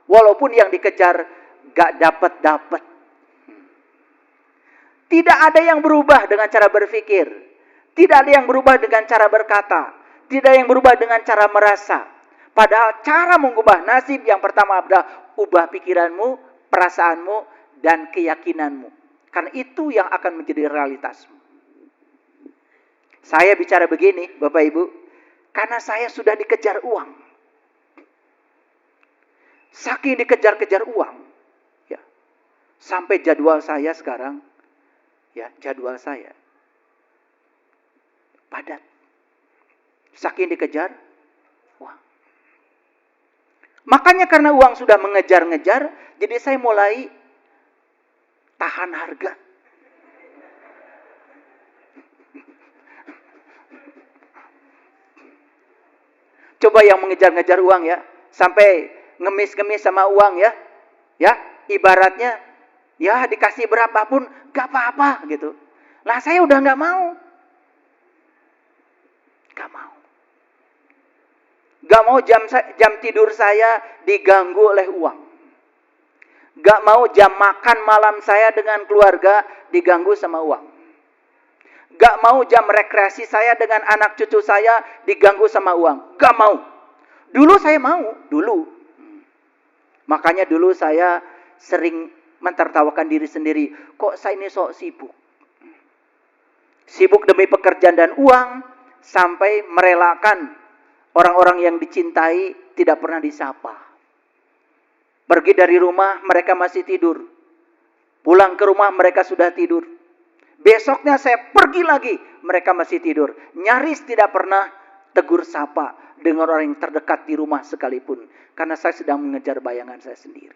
Walaupun yang dikejar nggak dapat. Tidak ada yang berubah dengan cara berpikir. Tidak ada yang berubah dengan cara berkata. Tidak ada yang berubah dengan cara merasa. Padahal cara mengubah nasib yang pertama adalah ubah pikiranmu, perasaanmu, dan keyakinanmu. Karena itu yang akan menjadi realitasmu. Saya bicara begini, Bapak Ibu, karena saya sudah dikejar uang. Saking dikejar-kejar uang, ya, sampai jadwal saya sekarang, ya, jadwal saya padat. Saking dikejar uang. Makanya karena uang sudah mengejar-ngejar, jadi saya mulai tahan harga. Coba yang mengejar-ngejar uang ya, sampai ngemis-ngemis sama uang ya. Ya, ibaratnya ya dikasih berapapun gak apa-apa gitu. Lah saya udah gak mau. Gak mau jam tidur saya diganggu oleh uang. Gak mau jam makan malam saya dengan keluarga diganggu sama uang. Gak mau jam rekreasi saya dengan anak cucu saya diganggu sama uang. Gak mau. Dulu saya mau, dulu. Makanya dulu saya sering mentertawakan diri sendiri. Kok saya ini sok sibuk? Sibuk demi pekerjaan dan uang, sampai merelakan orang-orang yang dicintai tidak pernah disapa. Pergi dari rumah, mereka masih tidur. Pulang ke rumah, mereka sudah tidur. Besoknya saya pergi lagi, mereka masih tidur. Nyaris tidak pernah tegur sapa dengan orang yang terdekat di rumah sekalipun. Karena saya sedang mengejar bayangan saya sendiri.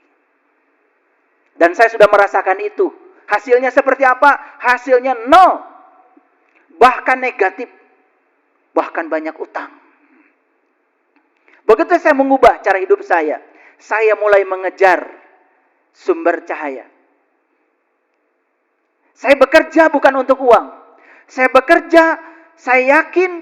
Dan saya sudah merasakan itu. Hasilnya seperti apa? Hasilnya nol. Bahkan negatif. Bahkan banyak utang. Begitu saya mengubah cara hidup saya mulai mengejar sumber cahaya. Saya bekerja bukan untuk uang. Saya bekerja, saya yakin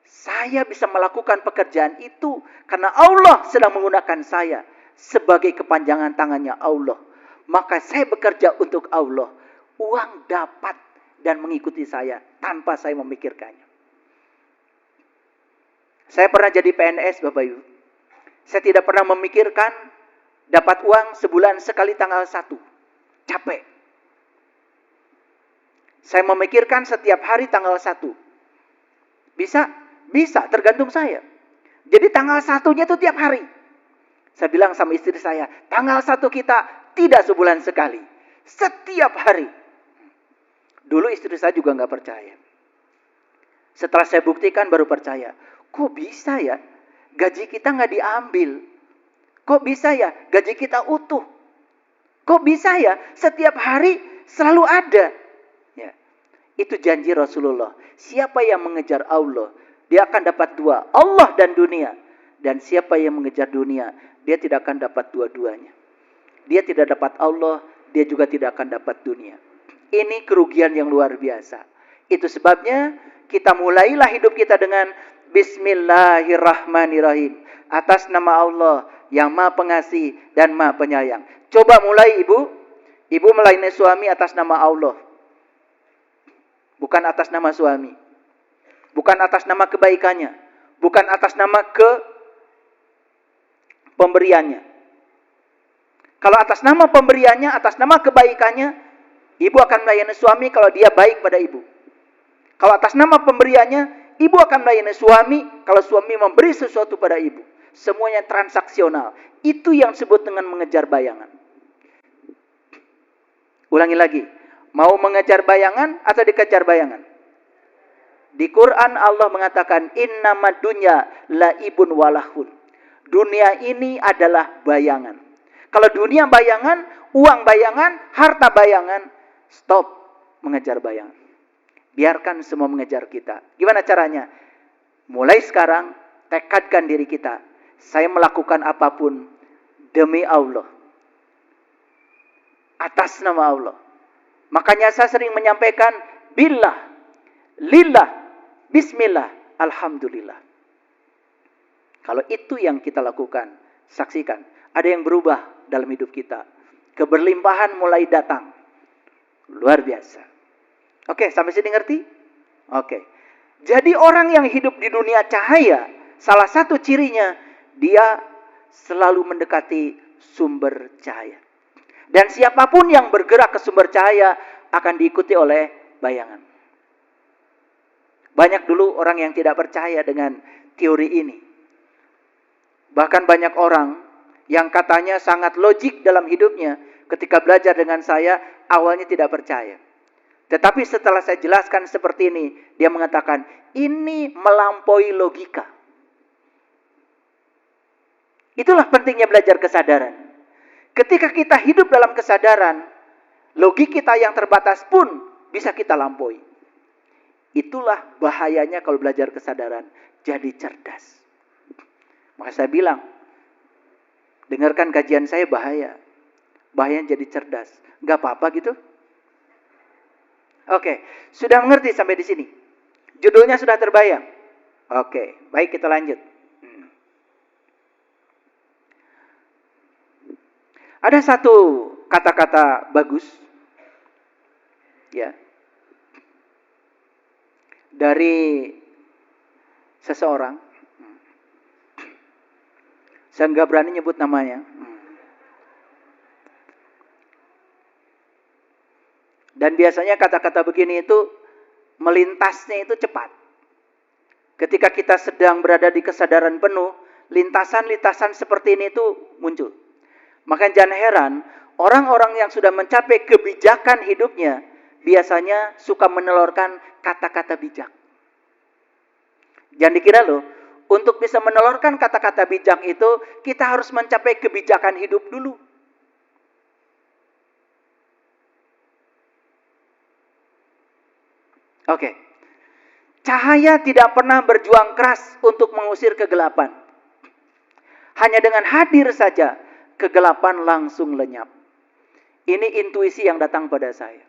saya bisa melakukan pekerjaan itu karena Allah sedang menggunakan saya sebagai kepanjangan tangannya Allah. Maka saya bekerja untuk Allah. Uang dapat dan mengikuti saya tanpa saya memikirkannya. Saya pernah jadi PNS, Bapak Ibu. Saya tidak pernah memikirkan dapat uang sebulan sekali tanggal 1. Capek. Saya memikirkan setiap hari tanggal 1. Bisa? Bisa, tergantung saya. Jadi tanggal 1-nya itu tiap hari. Saya bilang sama istri saya, tanggal 1 kita tidak sebulan sekali. Setiap hari. Dulu istri saya juga nggak percaya. Setelah saya buktikan baru percaya. Kok bisa ya? Gaji kita nggak diambil. Kok bisa ya? Gaji kita utuh. Kok bisa ya? Setiap hari selalu ada. Ya. Itu janji Rasulullah. Siapa yang mengejar Allah, dia akan dapat dua. Allah dan dunia. Dan siapa yang mengejar dunia, dia tidak akan dapat dua-duanya. Dia tidak dapat Allah, dia juga tidak akan dapat dunia. Ini kerugian yang luar biasa. Itu sebabnya kita mulailah hidup kita dengan Bismillahirrahmanirrahim. Atas nama Allah yang Maha Pengasih dan Maha Penyayang. Coba mulai ibu. Ibu melayani suami atas nama Allah. Bukan atas nama suami. Bukan atas nama kebaikannya. Bukan atas nama pemberiannya. Kalau atas nama pemberiannya, atas nama kebaikannya, ibu akan melayani suami kalau dia baik pada ibu. Kalau atas nama pemberiannya, ibu akan melayani suami kalau suami memberi sesuatu pada ibu. Semuanya transaksional. Itu yang disebut dengan mengejar bayangan. Ulangi lagi. Mau mengejar bayangan atau dikejar bayangan? Di Quran Allah mengatakan, innamad dunya laibun walahun. Dunia ini adalah bayangan. Kalau dunia bayangan, uang bayangan, harta bayangan, stop mengejar bayangan. Biarkan semua mengejar kita. Gimana caranya? Mulai sekarang, tekadkan diri kita. Saya melakukan apapun demi Allah. Atas nama Allah. Makanya saya sering menyampaikan, billah, lillah, bismillah, alhamdulillah. Kalau itu yang kita lakukan, saksikan. Ada yang berubah dalam hidup kita. Keberlimpahan mulai datang. Luar biasa. Oke, sampai sini ngerti? Oke. Jadi orang yang hidup di dunia cahaya, salah satu cirinya, dia selalu mendekati sumber cahaya. Dan siapapun yang bergerak ke sumber cahaya akan diikuti oleh bayangan. Banyak dulu orang yang tidak percaya dengan teori ini. Bahkan banyak orang yang katanya sangat logik dalam hidupnya, ketika belajar dengan saya, awalnya tidak percaya. Tetapi setelah saya jelaskan seperti ini, dia mengatakan, ini melampaui logika. Itulah pentingnya belajar kesadaran. Ketika kita hidup dalam kesadaran, logik kita yang terbatas pun bisa kita lampaui. Itulah bahayanya kalau belajar kesadaran, jadi cerdas. Maka saya bilang, dengarkan kajian saya bahaya. Bahayanya jadi cerdas. Gak apa-apa gitu. Oke, sudah mengerti sampai di sini? Judulnya sudah terbayang? Oke, baik kita lanjut. Ada satu kata-kata bagus. Ya. Dari seseorang. Saya nggak berani nyebut namanya. Dan biasanya kata-kata begini itu melintasnya itu cepat. Ketika kita sedang berada di kesadaran penuh, lintasan-lintasan seperti ini itu muncul. Maka jangan heran, orang-orang yang sudah mencapai kebijakan hidupnya, biasanya suka menelurkan kata-kata bijak. Jangan dikira loh, untuk bisa menelurkan kata-kata bijak itu, kita harus mencapai kebijakan hidup dulu. Oke. Cahaya tidak pernah berjuang keras untuk mengusir kegelapan. Hanya dengan hadir saja, kegelapan langsung lenyap. Ini intuisi yang datang pada saya.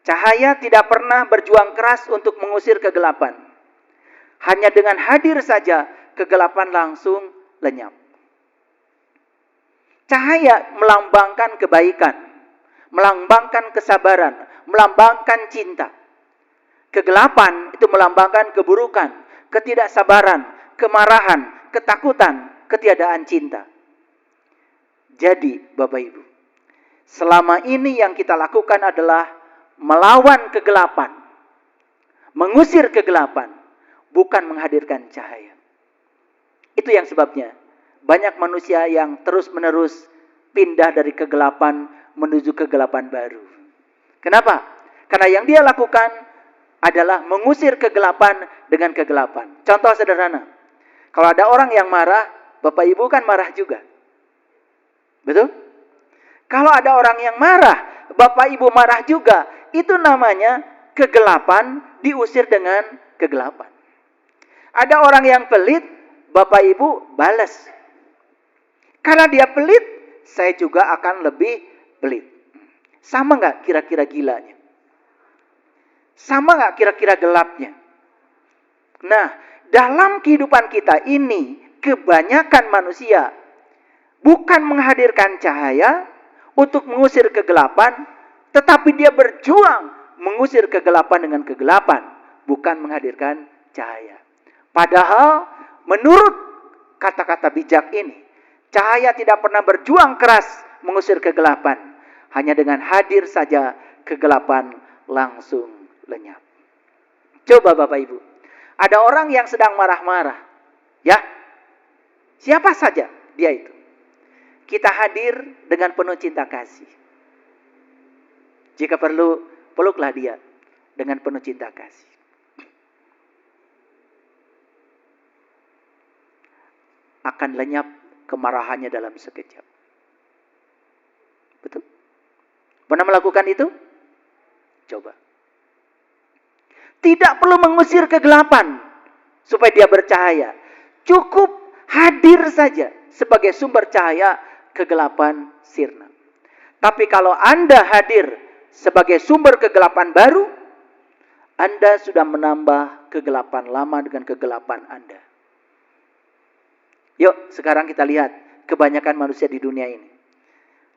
Cahaya tidak pernah berjuang keras untuk mengusir kegelapan. Hanya dengan hadir saja, kegelapan langsung lenyap. Cahaya melambangkan kebaikan, melambangkan kesabaran, melambangkan cinta. Kegelapan itu melambangkan keburukan, ketidaksabaran, kemarahan, ketakutan, ketiadaan cinta. Jadi, Bapak Ibu, selama ini yang kita lakukan adalah melawan kegelapan, mengusir kegelapan, bukan menghadirkan cahaya. Itu yang sebabnya banyak manusia yang terus-menerus pindah dari kegelapan menuju kegelapan baru. Kenapa? Karena yang dia lakukan adalah mengusir kegelapan dengan kegelapan. Contoh sederhana. Kalau ada orang yang marah, Bapak Ibu kan marah juga. Betul? Kalau ada orang yang marah, Bapak Ibu marah juga. Itu namanya kegelapan diusir dengan kegelapan. Ada orang yang pelit, Bapak Ibu balas. Karena dia pelit, saya juga akan lebih pelit. Sama nggak kira-kira gilanya? Sama nggak kira-kira gelapnya? Nah, dalam kehidupan kita ini, kebanyakan manusia bukan menghadirkan cahaya untuk mengusir kegelapan, tetapi dia berjuang mengusir kegelapan dengan kegelapan, bukan menghadirkan cahaya. Padahal, menurut kata-kata bijak ini, cahaya tidak pernah berjuang keras mengusir kegelapan. Hanya dengan hadir saja, kegelapan langsung lenyap. Coba Bapak Ibu, ada orang yang sedang marah-marah. Ya, siapa saja dia itu. Kita hadir dengan penuh cinta kasih. Jika perlu, peluklah dia dengan penuh cinta kasih. Akan lenyap kemarahannya dalam sekejap. Betul? Pernah melakukan itu? Coba. Tidak perlu mengusir kegelapan supaya dia bercahaya. Cukup hadir saja sebagai sumber cahaya, kegelapan sirna. Tapi kalau Anda hadir sebagai sumber kegelapan baru, Anda sudah menambah kegelapan lama dengan kegelapan Anda. Yuk, sekarang kita lihat kebanyakan manusia di dunia ini.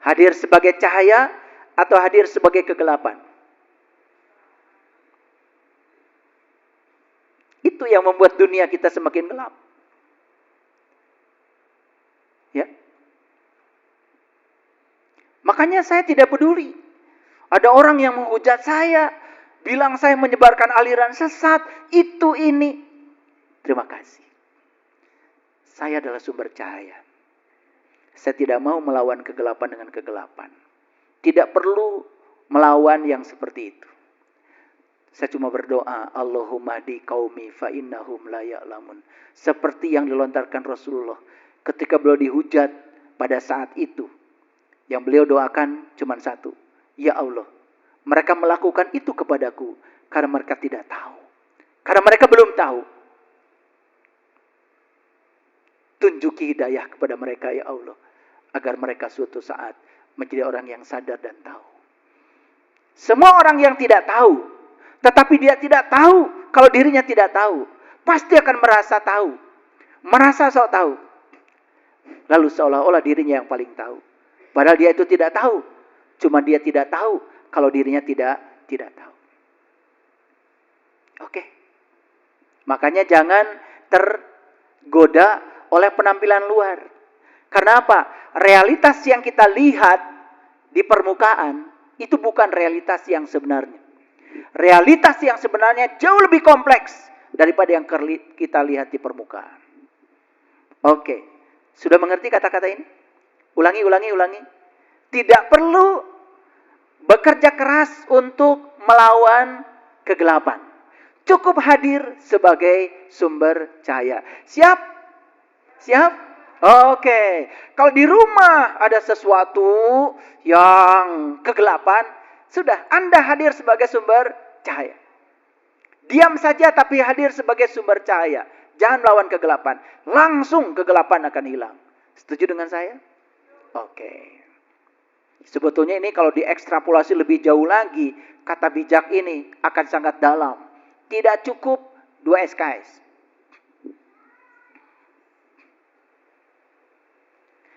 Hadir sebagai cahaya atau hadir sebagai kegelapan? Itu yang membuat dunia kita semakin gelap. Ya. Makanya saya tidak peduli. Ada orang yang menghujat saya, bilang saya menyebarkan aliran sesat, itu ini. Terima kasih. Saya adalah sumber cahaya. Saya tidak mau melawan kegelapan dengan kegelapan. Tidak perlu melawan yang seperti itu. Saya cuma berdoa, Allahumma di qaumi fa innahum la ya'lamun. Seperti yang dilontarkan Rasulullah ketika beliau dihujat pada saat itu. Yang beliau doakan cuma satu. Ya Allah, mereka melakukan itu kepadaku karena mereka tidak tahu. Karena mereka belum tahu. Tunjuki hidayah kepada mereka ya Allah, agar mereka suatu saat menjadi orang yang sadar dan tahu. Semua orang yang tidak tahu, tetapi dia tidak tahu kalau dirinya tidak tahu, pasti akan merasa tahu, merasa sok tahu. Lalu seolah-olah dirinya yang paling tahu. Padahal dia itu tidak tahu, cuma dia tidak tahu kalau dirinya tidak tahu. Oke. Makanya jangan tergoda oleh penampilan luar. Karena apa? Realitas yang kita lihat di permukaan Itu bukan realitas yang sebenarnya. Realitas yang sebenarnya jauh lebih kompleks daripada yang kita lihat di permukaan. Oke, sudah mengerti kata-kata ini? Ulangi. Tidak perlu bekerja keras untuk melawan kegelapan. Cukup hadir sebagai sumber cahaya. Siap? Oke. Kalau di rumah ada sesuatu yang kegelapan, sudah Anda hadir sebagai sumber cahaya. Diam saja tapi hadir sebagai sumber cahaya. Jangan melawan kegelapan. Langsung kegelapan akan hilang. Setuju dengan saya? Oke. Sebetulnya ini kalau diekstrapolasi lebih jauh lagi, kata bijak ini akan sangat dalam. Tidak cukup 2 SKS.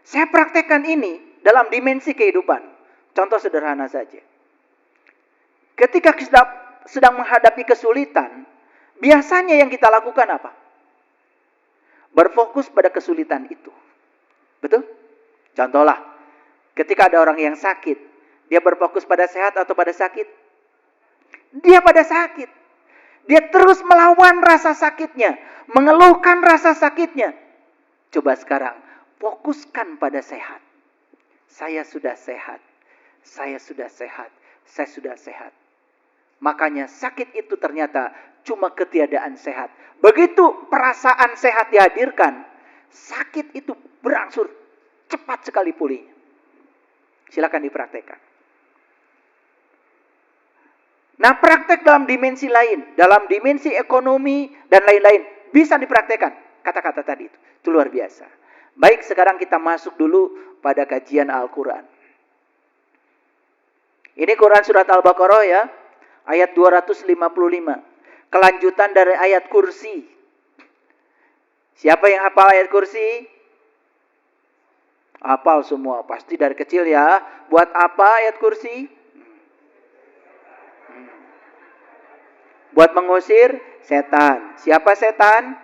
Saya praktekkan ini dalam dimensi kehidupan. Contoh sederhana saja. Ketika kita sedang menghadapi kesulitan, biasanya yang kita lakukan apa? Berfokus pada kesulitan itu. Betul? Contohlah, ketika ada orang yang sakit, dia berfokus pada sehat atau pada sakit? Dia pada sakit. Dia terus melawan rasa sakitnya, mengeluhkan rasa sakitnya. Coba sekarang, fokuskan pada sehat. Saya sudah sehat. Saya sudah sehat. Saya sudah sehat. Makanya sakit itu ternyata cuma ketiadaan sehat. Begitu perasaan sehat dihadirkan, sakit itu berangsur cepat sekali pulihnya. Silakan dipraktekkan. Nah, praktek dalam dimensi lain, dalam dimensi ekonomi dan lain-lain, bisa dipraktekkan kata-kata tadi itu. Itu luar biasa. Baik, sekarang kita masuk dulu pada kajian Al-Quran. Ini Quran surat Al-Baqarah ya, ayat 255. Kelanjutan dari ayat kursi. Siapa yang hafal ayat kursi? Hafal semua, pasti dari kecil ya. Buat apa ayat kursi? Buat mengusir setan. Siapa setan?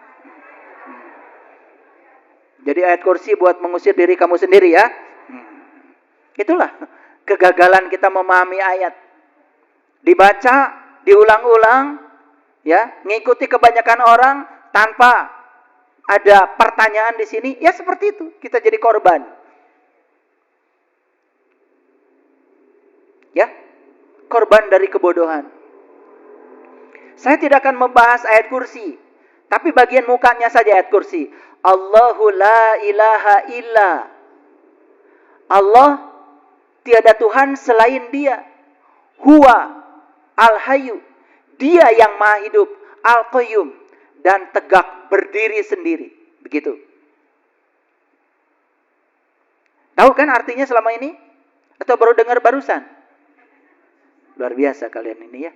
Jadi ayat kursi buat mengusir diri kamu sendiri ya. Itulah kegagalan kita memahami ayat. Dibaca, diulang-ulang, ya, ngikuti kebanyakan orang tanpa ada pertanyaan di sini, ya seperti itu. Kita jadi korban. Ya, korban dari kebodohan. Saya tidak akan membahas ayat kursi, tapi bagian mukanya saja ayat kursi. Allahu la ilaha illa. Allah tiada Tuhan selain Dia. Huwa al-hayyu. Dia yang maha hidup, al-qayyum, dan tegak berdiri sendiri. Begitu. Tahu kan artinya selama ini? Atau baru dengar barusan? Luar biasa kalian ini ya.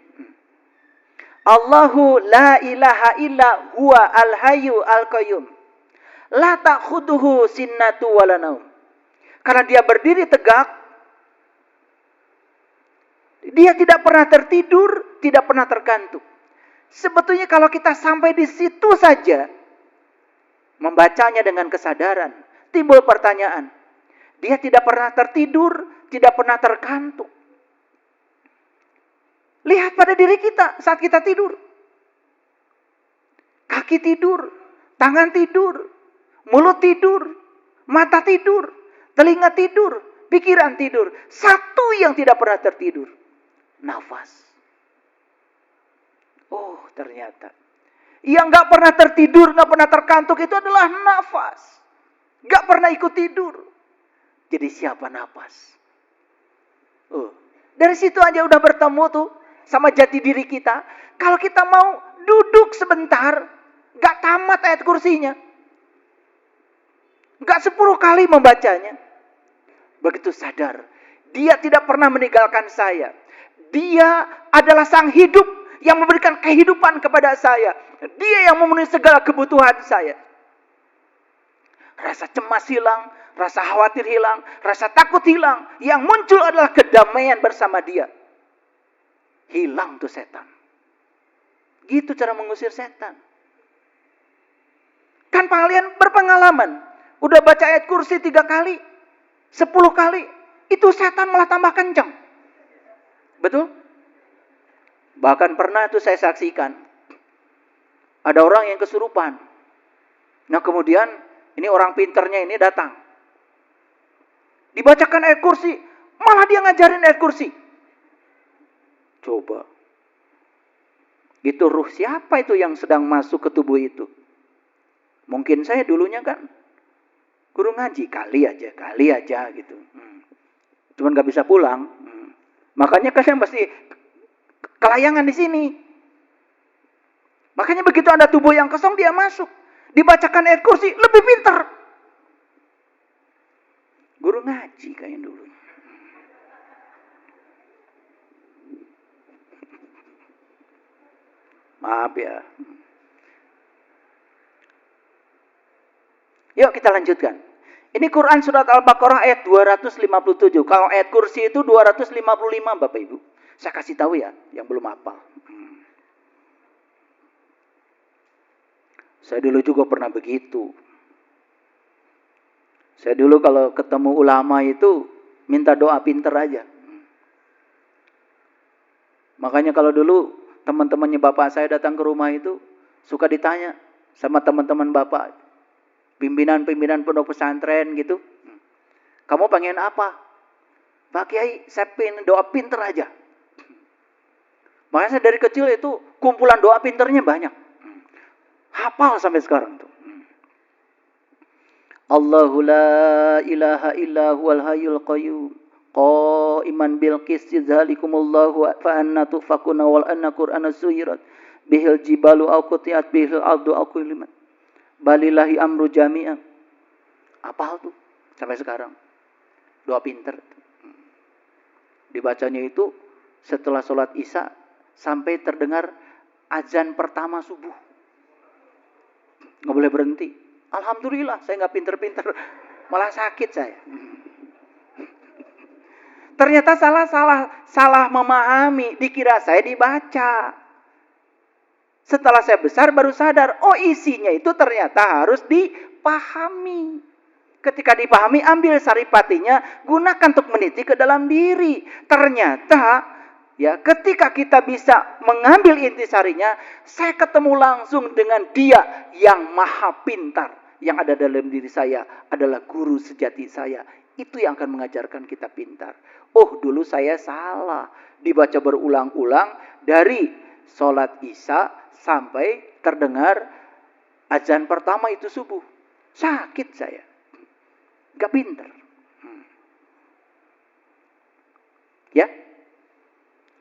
Allahu la ilaha illa huwa al-hayyu al-qayyum. La ta'khuduhu sinnatu wala naum. Karena dia berdiri tegak, dia tidak pernah tertidur, tidak pernah tergantung. Sebetulnya kalau kita sampai di situ saja, membacanya dengan kesadaran, timbul pertanyaan. Dia tidak pernah tertidur, tidak pernah tergantung. Lihat pada diri kita saat kita tidur. Kaki tidur, tangan tidur, mulut tidur, mata tidur, telinga tidur, pikiran tidur. Satu yang tidak pernah tertidur, nafas. Oh, ternyata yang gak pernah tertidur, gak pernah terkantuk itu adalah nafas. Gak pernah ikut tidur. Jadi siapa nafas? Oh, dari situ aja udah bertemu tuh sama jati diri kita. Kalau kita mau duduk sebentar, gak tamat ayat kursinya. Gak 10 kali membacanya. Begitu sadar, Dia tidak pernah meninggalkan saya. Dia adalah sang hidup yang memberikan kehidupan kepada saya. Dia yang memenuhi segala kebutuhan saya. Rasa cemas hilang, rasa khawatir hilang, rasa takut hilang. Yang muncul adalah kedamaian bersama Dia. Hilang tuh setan. Gitu cara mengusir setan. Kan kalian berpengalaman. Udah baca ayat kursi 3 kali, 10 kali. Itu setan malah tambah kencang. Betul? Bahkan pernah itu saya saksikan. Ada orang yang kesurupan. Nah kemudian ini orang pinternya ini datang. Dibacakan ayat kursi. Malah dia ngajarin ayat kursi. Coba. Itu ruh siapa itu yang sedang masuk ke tubuh itu? Mungkin saya dulunya kan guru ngaji. Kali aja gitu. Cuman gak bisa pulang. Makanya kalian pasti kelayangan di sini. Makanya begitu ada tubuh yang kosong dia masuk. Dibacakan ayat kursi lebih pintar. Guru ngaji kayak dulu. Maaf ya. Yuk kita lanjutkan. Ini Quran surat Al-Baqarah ayat 257. Kalau ayat kursi itu 255 Bapak Ibu. Saya kasih tahu ya yang belum hafal. Saya dulu juga pernah begitu. Saya dulu kalau ketemu ulama itu minta doa pinter aja. Makanya kalau dulu teman-temannya bapak saya datang ke rumah itu suka ditanya sama teman-teman bapak, pimpinan-pimpinan pondok pesantren gitu. Kamu pengen apa? Pak Kiai, saya pengen doa pinter aja. Makanya saya dari kecil itu kumpulan doa pinternya banyak. Hafal sampai sekarang tuh. Allahu la ilaha illa huwal hayyul qayyum qaiman bil qisti dzalikumullahu fa anna tufakuna wal anna qur'ana suyirat bihil jibalu au qutiat bihil ardu au kulimat balillahi amru jami'an. Apa tuh sampai sekarang? Doa pinter. Dibacanya itu setelah sholat Isya sampai terdengar azan pertama subuh. Nggak boleh berhenti. Alhamdulillah saya nggak pinter-pinter, malah sakit saya. Ternyata salah memahami, dikira saya dibaca. Setelah saya besar baru sadar, oh isinya itu ternyata harus dipahami. Ketika dipahami, ambil saripatinya, gunakan untuk meniti ke dalam diri. Ternyata ya, ketika kita bisa mengambil intisarinya, saya ketemu langsung dengan dia yang maha pintar. Yang ada dalam diri saya adalah guru sejati saya. Itu yang akan mengajarkan kita pintar. Oh, dulu saya salah. Dibaca berulang-ulang dari sholat Isya sampai terdengar azan pertama itu subuh. Sakit saya. Gak pintar. Ya.